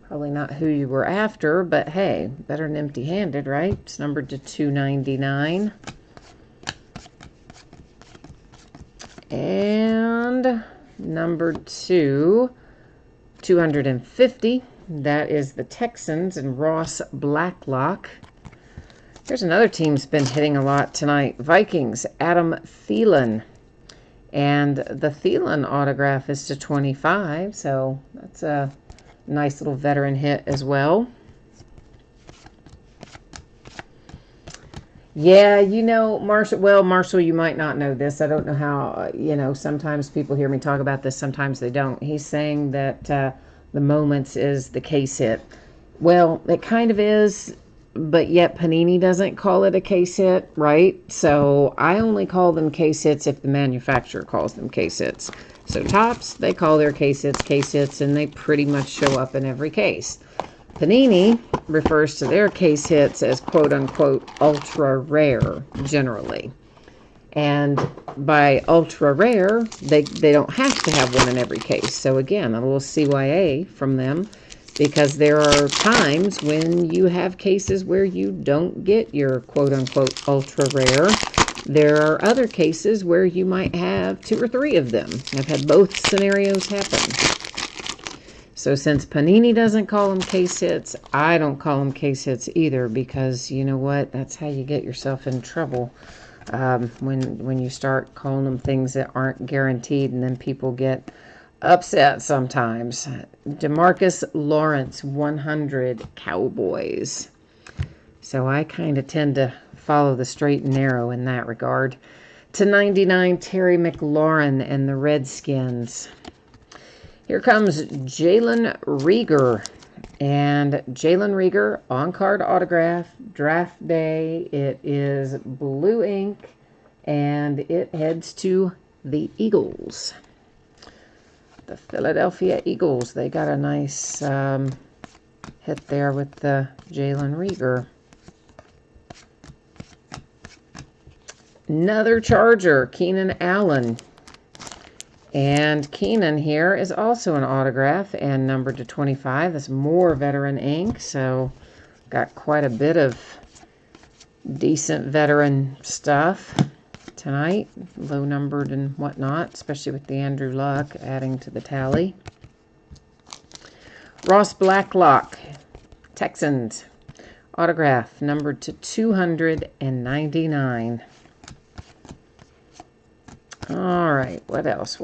Probably not who you were after, but hey, better than empty-handed, right? It's numbered to 299. And number 250. That is the Texans and Ross Blacklock. There's another team's been hitting a lot tonight. Vikings, Adam Thielen. And the Thielen autograph is to 25, so that's a nice little veteran hit as well. Yeah, you know, Marshall, you might not know this. I don't know how, sometimes people hear me talk about this, sometimes they don't. He's saying that the moments is the case hit. Well, it kind of is, but yet Panini doesn't call it a case hit, right? So I only call them case hits if the manufacturer calls them case hits. So Topps, they call their case hits, and they pretty much show up in every case. Panini refers to their case hits as quote-unquote ultra rare, generally. And by ultra rare, they don't have to have one in every case. So again, a little CYA from them, because there are times when you have cases where you don't get your quote-unquote ultra rare. There are other cases where you might have 2 or 3 of them. I've had both scenarios happen. So since Panini doesn't call them case hits, I don't call them case hits either, because you know what? That's how you get yourself in trouble when you start calling them things that aren't guaranteed, and then people get upset sometimes. DeMarcus Lawrence, 100 Cowboys. So I kind of tend to follow the straight and narrow in that regard. To 99, Terry McLaurin and the Redskins. Here comes Jalen Reagor. And Jalen Reagor, on-card autograph, draft day. It is blue ink, and it heads to the Eagles. The Philadelphia Eagles. They got a nice hit there with the Jalen Reagor. Another Charger, Keenan Allen. And Keenan here is also an autograph and numbered to 25. That's more veteran ink, so got quite a bit of decent veteran stuff tonight. Low numbered and whatnot, especially with the Andrew Luck adding to the tally. Ross Blacklock, Texans. Autograph numbered to 299. All right, what else?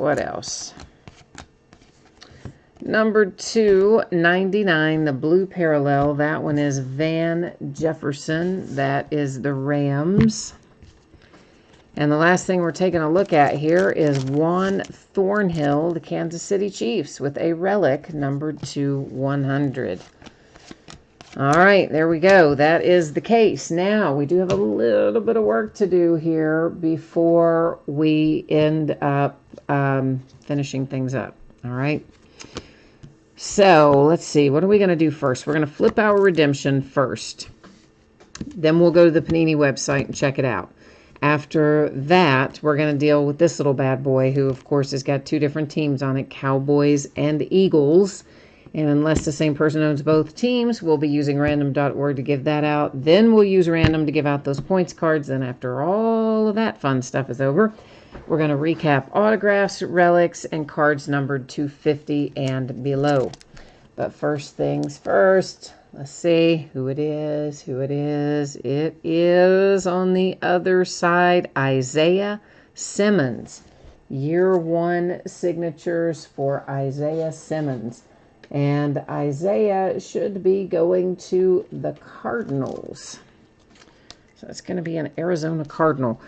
Number 299, the blue parallel. That one is Van Jefferson. That is the Rams. And the last thing we're taking a look at here is Juan Thornhill, the Kansas City Chiefs, with a relic numbered to 100. All right, there we go. That is the case. Now, we do have a little bit of work to do here before we end up finishing things up. All right. So, let's see. What are we going to do first? We're going to flip our redemption first. Then we'll go to the Panini website and check it out. After that, we're going to deal with this little bad boy, who, of course, has got two different teams on it, Cowboys and Eagles. And unless the same person owns both teams, we'll be using random.org to give that out. Then we'll use random to give out those points cards. Then after all of that fun stuff is over, we're going to recap autographs, relics, and cards numbered 250 and below. But first things first, let's see who it is, It is on the other side, Isaiah Simmons. Year 1 signatures for Isaiah Simmons. And Isaiah should be going to the Cardinals. So it's going to be an Arizona Cardinal.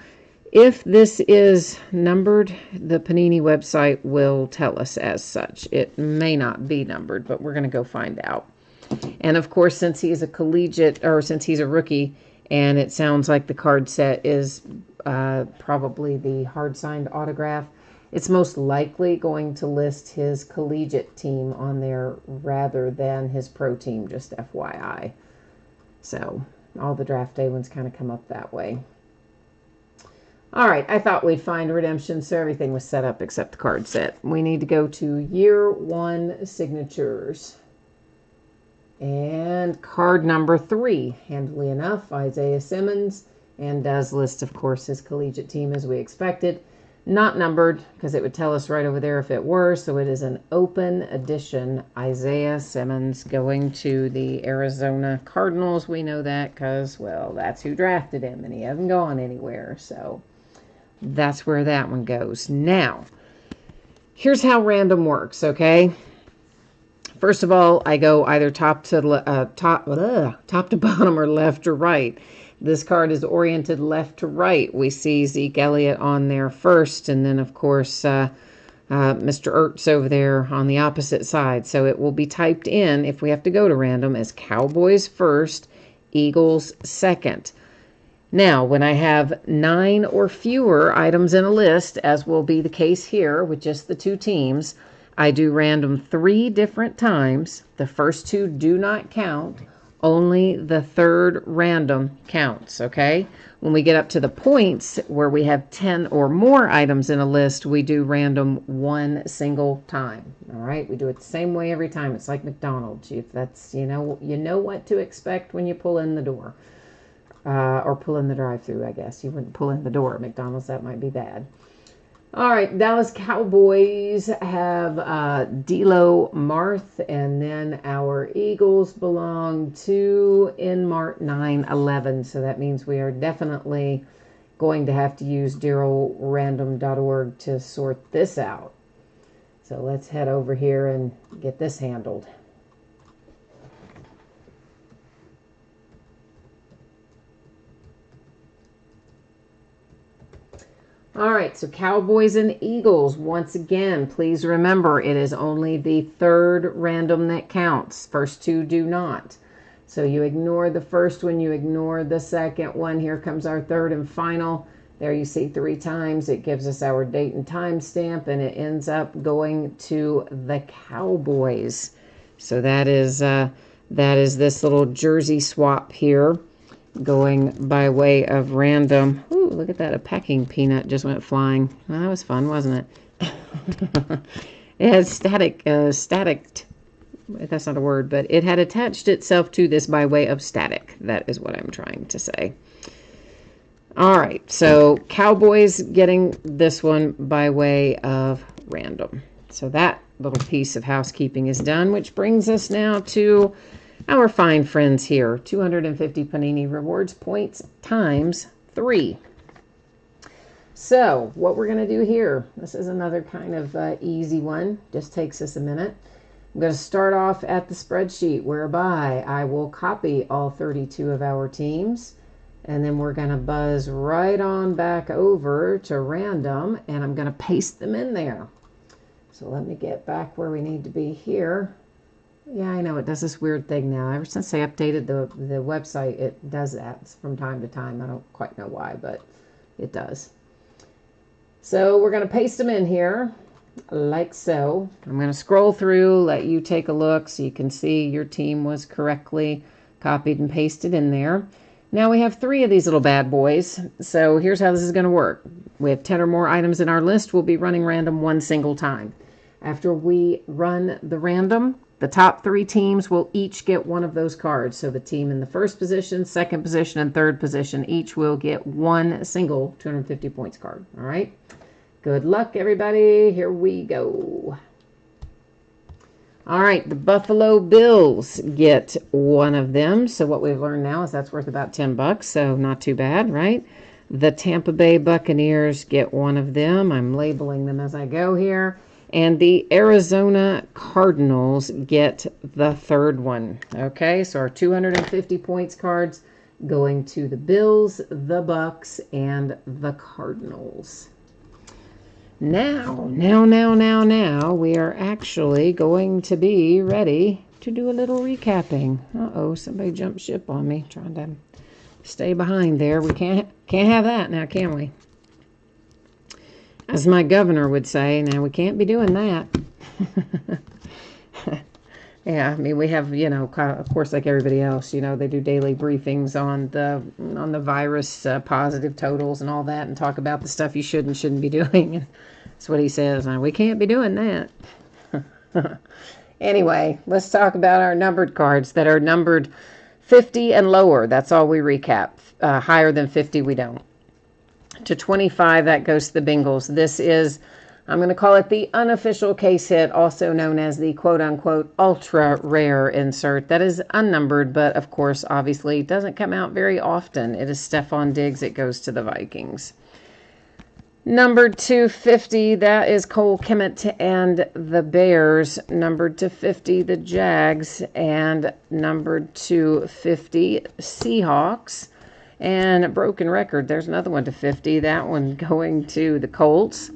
If this is numbered, the Panini website will tell us as such. It may not be numbered, but we're going to go find out. And of course, since he's a collegiate, or since he's a rookie, and it sounds like the card set is probably the hard-signed autograph, it's most likely going to list his collegiate team on there rather than his pro team, just FYI. So all the draft day ones kind of come up that way. All right, I thought we'd find redemption, so everything was set up except the card set. We need to go to year 1 signatures. And card number 3, handily enough, Isaiah Simmons, and does list, of course, his collegiate team as we expected. Not numbered, because it would tell us right over there if it were, so it is an open edition Isaiah Simmons going to the Arizona Cardinals. We know that because, well, that's who drafted him, and he hasn't gone anywhere, so that's where that one goes. Now, here's how random works, okay? First of all, I go either top to bottom or left to right. This card is oriented left to right. We see Zeke Elliott on there first, and then, of course, Mr. Ertz over there on the opposite side. So it will be typed in, if we have to go to random, as Cowboys first, Eagles second. Now, when I have 9 or fewer items in a list, as will be the case here with just the 2 teams, I do random 3 different times. The first 2 do not count. Only the third random counts, okay? When we get up to the points where we have 10 or more items in a list, we do random 1 single time, all right? We do it the same way every time. It's like McDonald's. If that's, you know what to expect when you pull in the door. Or pull in the drive-thru, I guess. You wouldn't pull in the door at McDonald's. That might be bad. All right, Dallas Cowboys have D'Lo Marth, and then our Eagles belong to Inmart 911. So that means we are definitely going to have to use DarylRandom.org to sort this out. So let's head over here and get this handled. All right, so Cowboys and Eagles, once again, please remember it is only the third random that counts. First 2 do not. So you ignore the first one, you ignore the second one. Here comes our third and final. There you see 3 times. It gives us our date and time stamp, and it ends up going to the Cowboys. So that is this little jersey swap here, going by way of random. Ooh, look at that. A packing peanut just went flying. Well, that was fun, wasn't it? It has static, that's not a word, but it had attached itself to this by way of static. That is what I'm trying to say. All right, so Cowboys getting this one by way of random. So that little piece of housekeeping is done, which brings us now to our fine friends here. 250 Panini Rewards points times 3. So what we're going to do here, this is another kind of easy one. Just takes us a minute. I'm going to start off at the spreadsheet, whereby I will copy all 32 of our teams. And then we're going to buzz right on back over to random, and I'm going to paste them in there. So let me get back where we need to be here. Yeah, I know it does this weird thing now. Ever since I updated the website, it does that from time to time. I don't quite know why, but it does. So we're going to paste them in here like so. I'm going to scroll through, let you take a look so you can see your team was correctly copied and pasted in there. Now we have 3 of these little bad boys. So here's how this is going to work. We have 10 or more items in our list. We'll be running random one single time. After we run the random, the top 3 teams will each get one of those cards. So the team in the first position, second position, and third position each will get one single 250 points card. All right? Good luck, everybody. Here we go. All right, the Buffalo Bills get one of them. So what we've learned now is that's worth about $10, so not too bad, right? The Tampa Bay Buccaneers get one of them. I'm labeling them as I go here. And the Arizona Cardinals get the third one. Okay, so our 250 points cards going to the Bills, the Bucks, and the Cardinals. Now, we are actually going to be ready to do a little recapping. Uh-oh, somebody jumped ship on me, trying to stay behind there. We can't have that now, can we? As my governor would say, now we can't be doing that. Yeah, I mean, we have, you know, of course, like everybody else, you know, they do daily briefings on the virus positive totals and all that, and talk about the stuff you should and shouldn't be doing. That's what he says. Now, we can't be doing that. Anyway, let's talk about our numbered cards that are numbered 50 and lower. That's all we recap. Higher than 50, we don't. To 25, that goes to the Bengals. This is, I'm going to call it the unofficial case hit, also known as the quote-unquote ultra-rare insert. That is unnumbered, but of course, obviously, doesn't come out very often. It is Stephon Diggs. It goes to the Vikings. Numbered to 50, that is Cole Kmet and the Bears. Numbered to 50, the Jags. And numbered to 50, Seahawks. And a broken record, there's another one to 50. That one going to the Colts.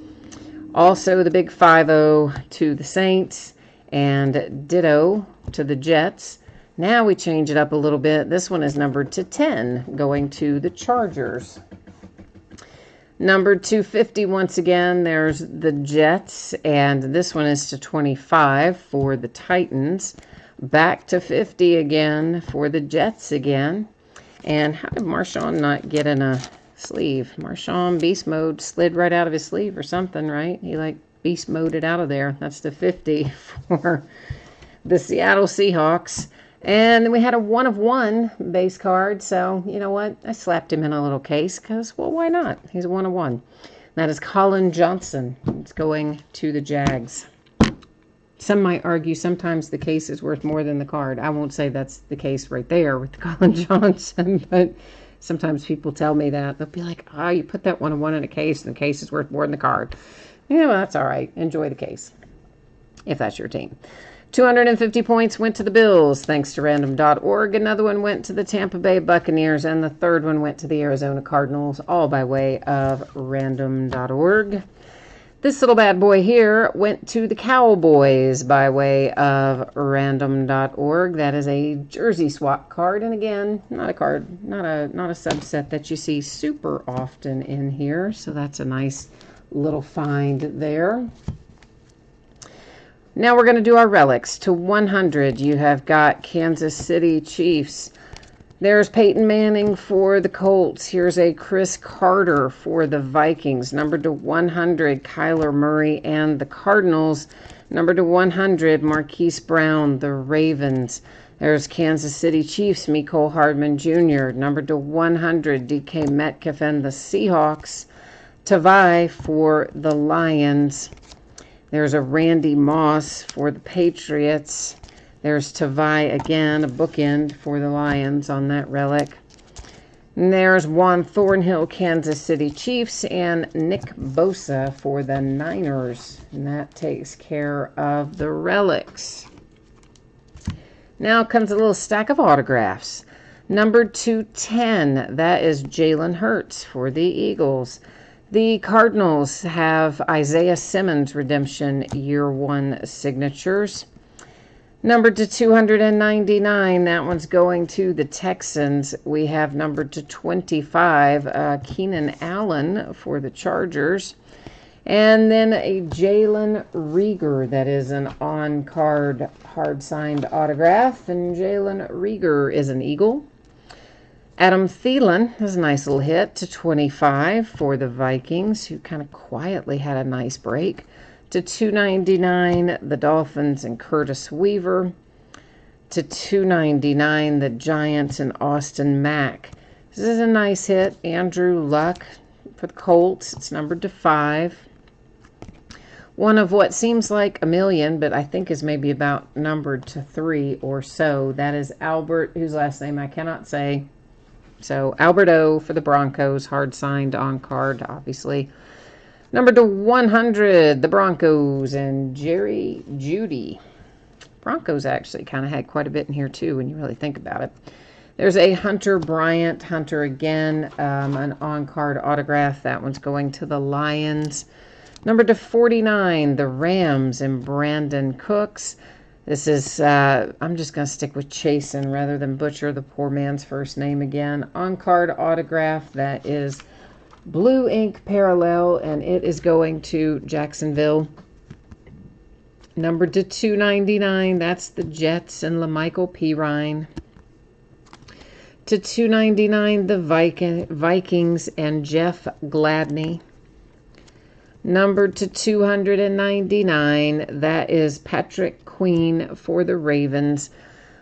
Also the big 5-0 to the Saints. And ditto to the Jets. Now we change it up a little bit. This one is numbered to 10, going to the Chargers. Numbered to 50 once again, there's the Jets, and this one is to 25 for the Titans. Back to 50 again for the Jets again. And how did Marshawn not get in a sleeve? Marshawn beast mode slid right out of his sleeve or something, right? He like beast moded out of there. That's the 50 for the Seattle Seahawks. And then we had a 1 of 1 base card. So, you know what? I slapped him in a little case because, well, why not? He's a 1 of 1. That is Colin Johnson. It's going to the Jags. Some might argue sometimes the case is worth more than the card. I won't say that's the case right there with Colin Johnson, but sometimes people tell me that. They'll be like, oh, you put that 1 of 1 in a case and the case is worth more than the card. Yeah, well, that's all right. Enjoy the case if that's your team. 250 points went to the Bills, thanks to random.org. Another one went to the Tampa Bay Buccaneers, and the third one went to the Arizona Cardinals, all by way of random.org. This little bad boy here went to the Cowboys by way of random.org. That is a jersey swap card, and again, not a card, not a subset that you see super often in here, so that's a nice little find there. Now we're going to do our relics. To 100, you have got Kansas City Chiefs. There's Peyton Manning for the Colts. Here's a Chris Carter for the Vikings. Numbered to 100, Kyler Murray and the Cardinals. Numbered to 100, Marquise Brown, the Ravens. There's Kansas City Chiefs, Mecole Hardman Jr. Numbered to 100, DK Metcalf and the Seahawks. Tavai for the Lions. There's a Randy Moss for the Patriots. There's Tavai again, a bookend for the Lions on that relic. And there's Juan Thornhill, Kansas City Chiefs, and Nick Bosa for the Niners. And that takes care of the relics. Now comes a little stack of autographs. Numbered to 10, that is Jalen Hurts for the Eagles. The Cardinals have Isaiah Simmons redemption year 1 signatures. Numbered to 299, that one's going to the Texans. We have numbered to 25, Keenan Allen for the Chargers. And then a Jalen Reagor, that is an on-card hard-signed autograph. And Jalen Reagor is an Eagle. Adam Thielen has a nice little hit to 25 for the Vikings, who kind of quietly had a nice break. To 299, the Dolphins and Curtis Weaver. To 299, the Giants and Austin Mack. This is a nice hit. Andrew Luck for the Colts. It's numbered to 5. One of what seems like a million, but I think is maybe about numbered to 3 or so. That is Albert, whose last name I cannot say. So Albert O for the Broncos, hard signed on card, obviously. Number to 100, the Broncos and Jerry Jeudy. Broncos actually kind of had quite a bit in here too when you really think about it. There's a Hunter Bryant, Hunter again, an on-card autograph. That one's going to the Lions. Number to 49, the Rams and Brandon Cooks. This is, I'm just going to stick with Chasen rather than butcher the poor man's first name again. On-card autograph, that is blue ink parallel, and it is going to Jacksonville. Number to 299, that's the Jets and LaMichael Pirine. To 299, the Vikings and Jeff Gladney. Number to 299, that is Patrick Queen for the Ravens.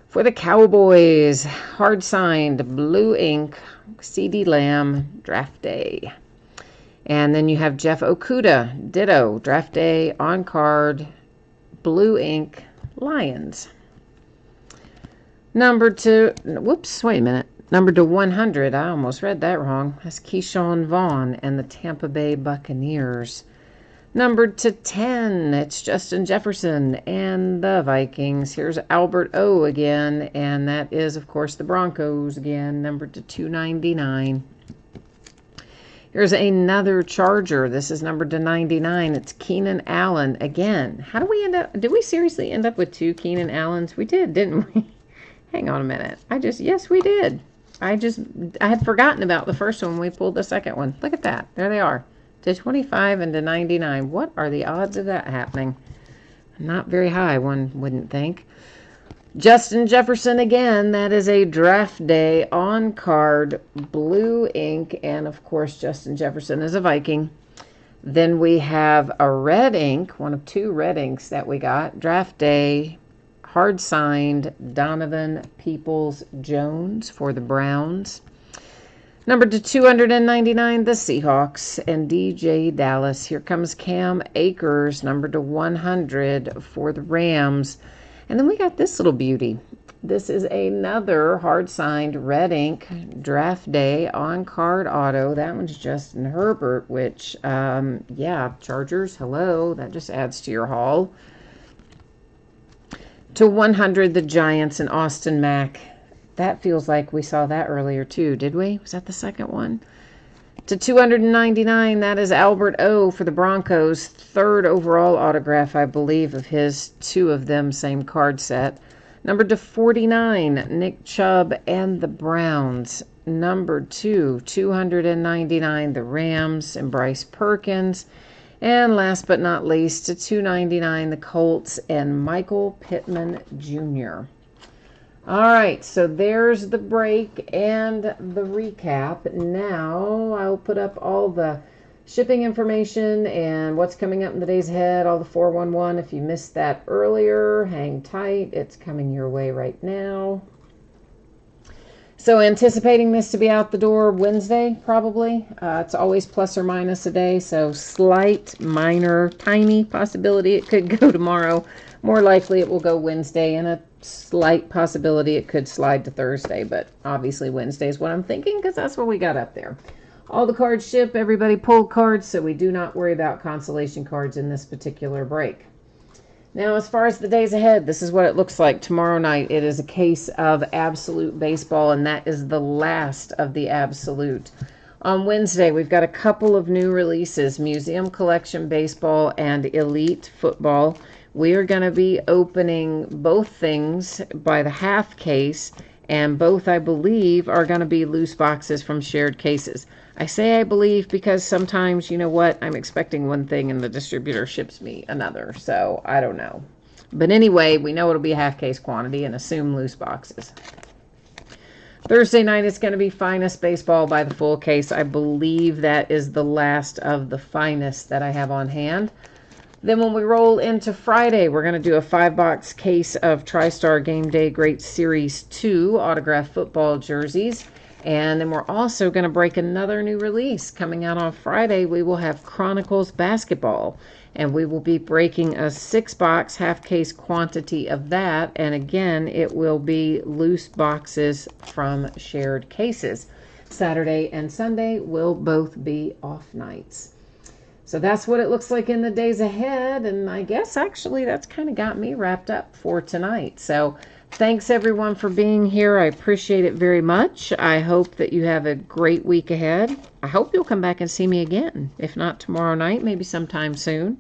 For the Cowboys, hard signed, blue ink, CeeDee Lamb, draft day. And then you have Jeff Okudah, ditto, draft day, on card, blue ink, Lions. Number to, whoops, wait a minute. Number to 100, I almost read that wrong. That's Keyshawn Vaughn and the Tampa Bay Buccaneers. Number to 10, it's Justin Jefferson and the Vikings. Here's Albert O again, and that is, of course, the Broncos again, number to 299. Here's another Charger. This is numbered to 99. It's Keenan Allen again. How do we end up? Did we seriously end up with 2 Keenan Allens? We did, didn't we? Hang on a minute. Yes, we did. I had forgotten about the first one. We pulled the second one. Look at that. There they are. To 25 and to 99. What are the odds of that happening? Not very high, one wouldn't think. Justin Jefferson again. That is a draft day on card, blue ink, and of course Justin Jefferson is a Viking. Then we have a red ink, one of 2 red inks that we got. Draft day, hard signed, Donovan Peoples-Jones for the Browns. Number to 299, the Seahawks and DJ Dallas. Here comes Cam Akers, number to 100 for the Rams. And then we got this little beauty. This is another hard-signed red ink draft day on-card auto. That one's Justin Herbert, which, yeah, Chargers, hello. That just adds to your haul. To 100, the Giants and Austin Mack. That feels like we saw that earlier too, did we? Was that the second one? To 299, that is Albert O for the Broncos. 3rd overall autograph, I believe, of his. 2 of them, same card set. Number to 49, Nick Chubb and the Browns. Number 2, 299, the Rams and Bryce Perkins. And last but not least, to 299, the Colts and Michael Pittman Jr. All right, so there's the break and the recap. Now I'll put up all the shipping information and what's coming up in the days ahead, all the 411. If you missed that earlier, hang tight. It's coming your way right now. So anticipating this to be out the door Wednesday, probably. It's always plus or minus a day, so slight, minor, tiny possibility it could go tomorrow. More likely it will go Wednesday, and a slight possibility it could slide to Thursday, but obviously Wednesday is what I'm thinking because that's what we got up there. All the cards ship, everybody pulled cards, so we do not worry about consolation cards in this particular break. Now, as far as the days ahead, this is what it looks like tomorrow night. It is a case of Absolute Baseball, and that is the last of the Absolute. On Wednesday, we've got a couple of new releases, Museum Collection Baseball and Elite Football. We are going to be opening both things by the half case, and both, I believe, are going to be loose boxes from shared cases. I say I believe because sometimes, you know what, I'm expecting one thing and the distributor ships me another, so I don't know. But anyway, we know it'll be a half case quantity and assume loose boxes. Thursday night is going to be Finest Baseball by the full case. I believe that is the last of the Finest that I have on hand. Then when we roll into Friday, we're going to do a 5-box case of TriStar Game Day Great Series 2 autographed football jerseys. And then we're also going to break another new release. Coming out on Friday, we will have Chronicles Basketball. And we will be breaking a 6-box half-case quantity of that. And again, it will be loose boxes from shared cases. Saturday and Sunday will both be off nights. So that's what it looks like in the days ahead. And I guess actually that's kind of got me wrapped up for tonight. So thanks everyone for being here. I appreciate it very much. I hope that you have a great week ahead. I hope you'll come back and see me again. If not tomorrow night, maybe sometime soon.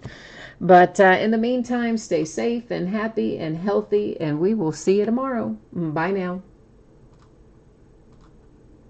But in the meantime, stay safe and happy and healthy. And we will see you tomorrow. Bye now.